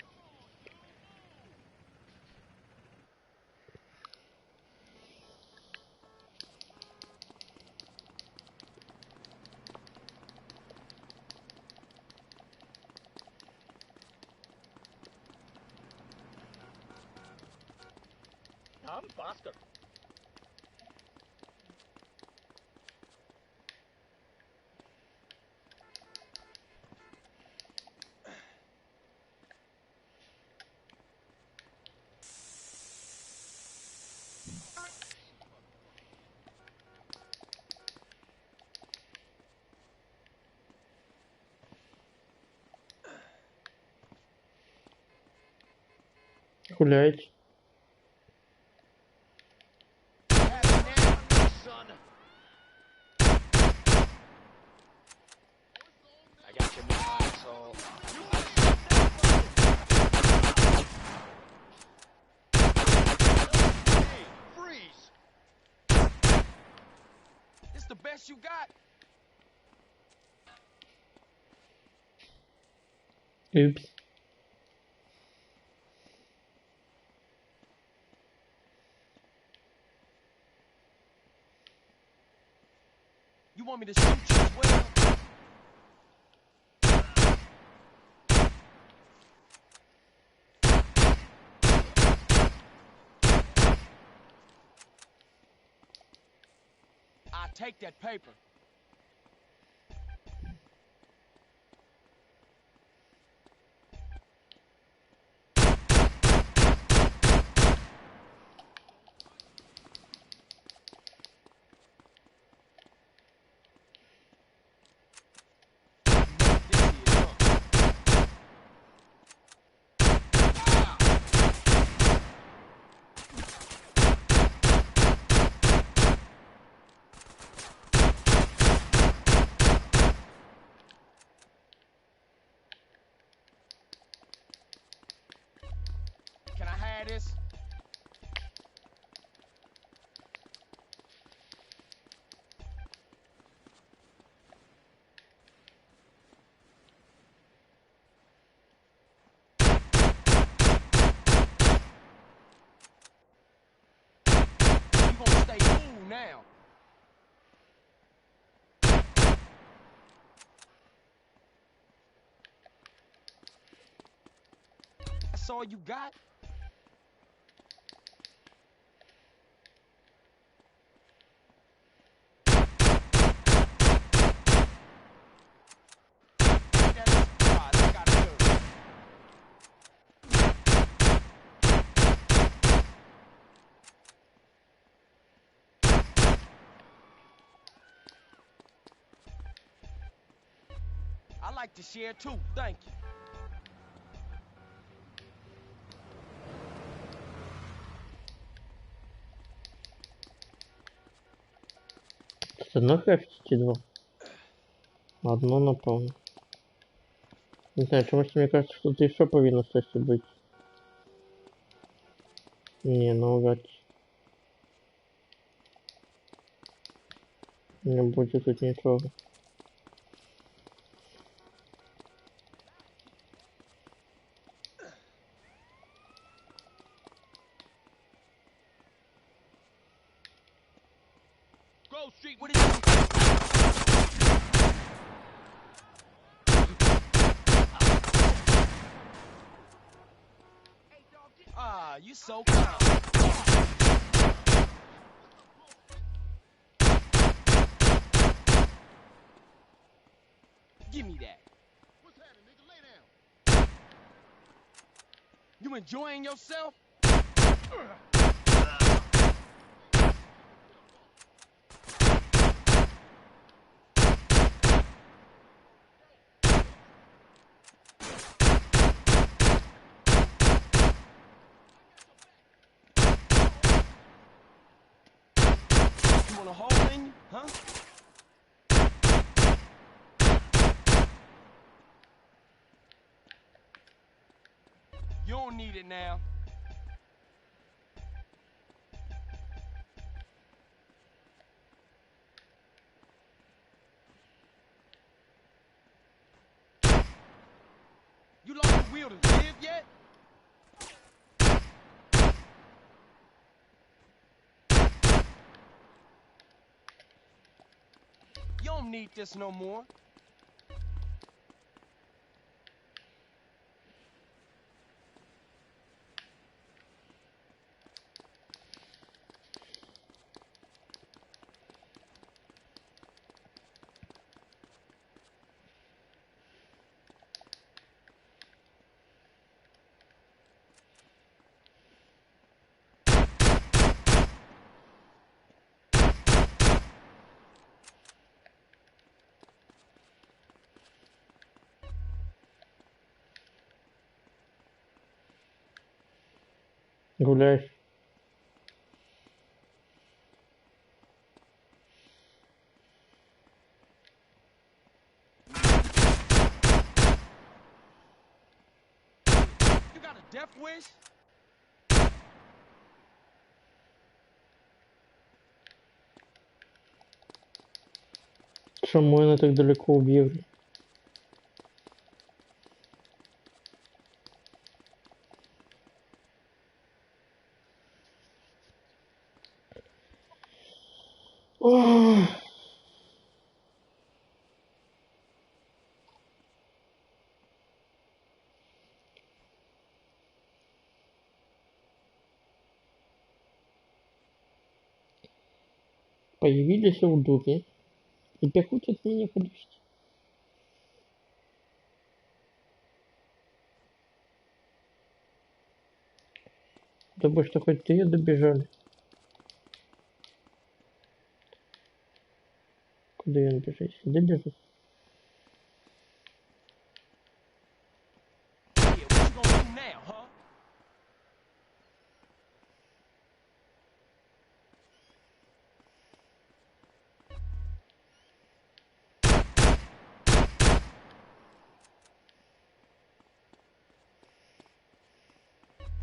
I'm faster. Гулять. I got your man, asshole. Hey, freeze! This the best you got? Oops. You want me to shoot you as well? I'll take that paper. Can I have this? You gonna stay cool now. That's all you got? I like to share too, thank you. Це на хефті два. Одно напевно. Не знаю, чомусь мені кажется, що тут ще повинно щось бути. Ні, наугад. Не буде тут нічого. Grove Street, what is it? Ah, you so kind. Give me that. What's happening, nigga? Lay down. You enjoying yourself? You want a hole in you, huh? You don't need it now. You lost the will to live yet? You don't need this no more. Гуляешь? You got a death wish? Чому вони так далеко убігли? Ох. Появились удуги и хочет меня подвести. Думаю, что хоть ты добежали. Куда он бежит? Сюда бежит.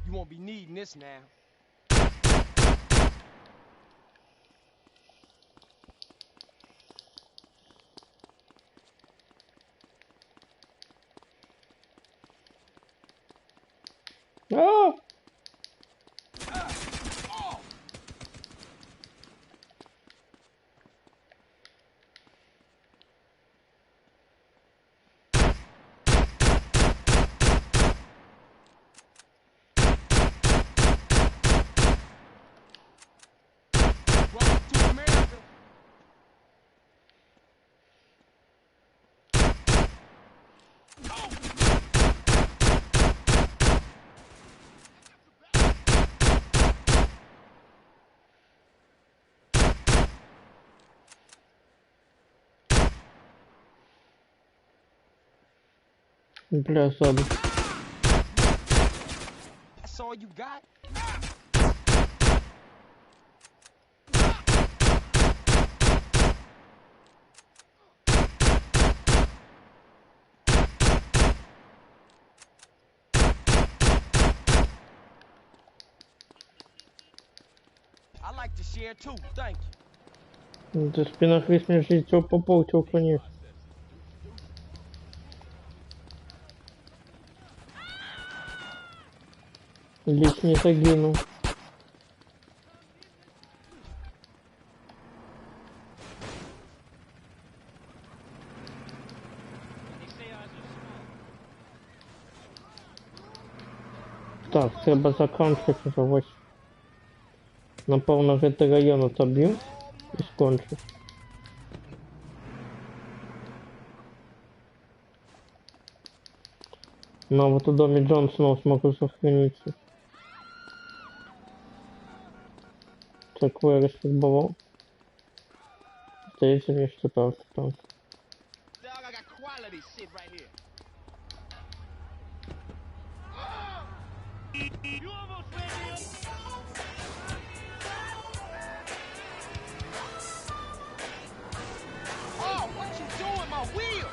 You won't be needing this now. А! Welcome to America. Бля, сзади. That's all you got? I like to share too, thank you. Ты спинах высмешить, чё попал, чё конец. Лишь не загинул. Так, треба заканчивать уже 8. Напевно, жити район отоб'ю і скончу. Но вот у доме Джонсона смогу сохраниться. Так виріс футбол. Здається мені, що так, так. Dog, I got quality shit right here. You almost ready? Oh, what you doing, my wheel?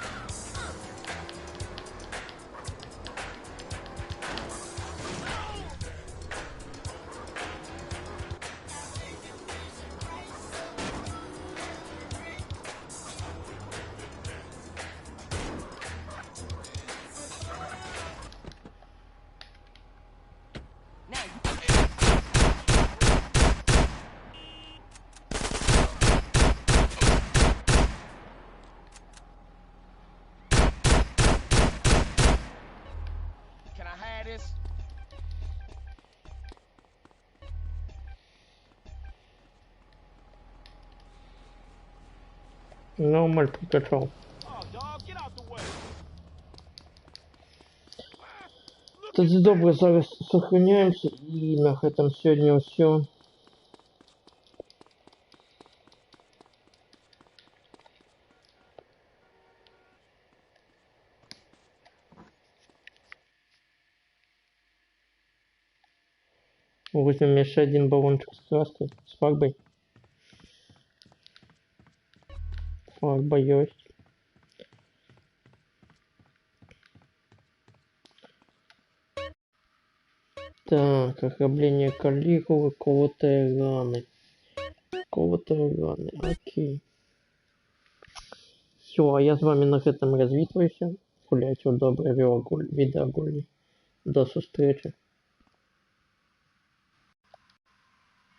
Can I have this? Ну, мальчик качал. Тоді добре, зараз сохраняємося і на этом сьогодні все. Возьмем еще один баллончик с краской, с фарбой. Фарба есть. Так, ограбление Калигулы, колотые раны. Колотые раны, окей. Все, а я с вами на этом развітваюся. Гуляйте удобре, відеоголі. До зустрічі.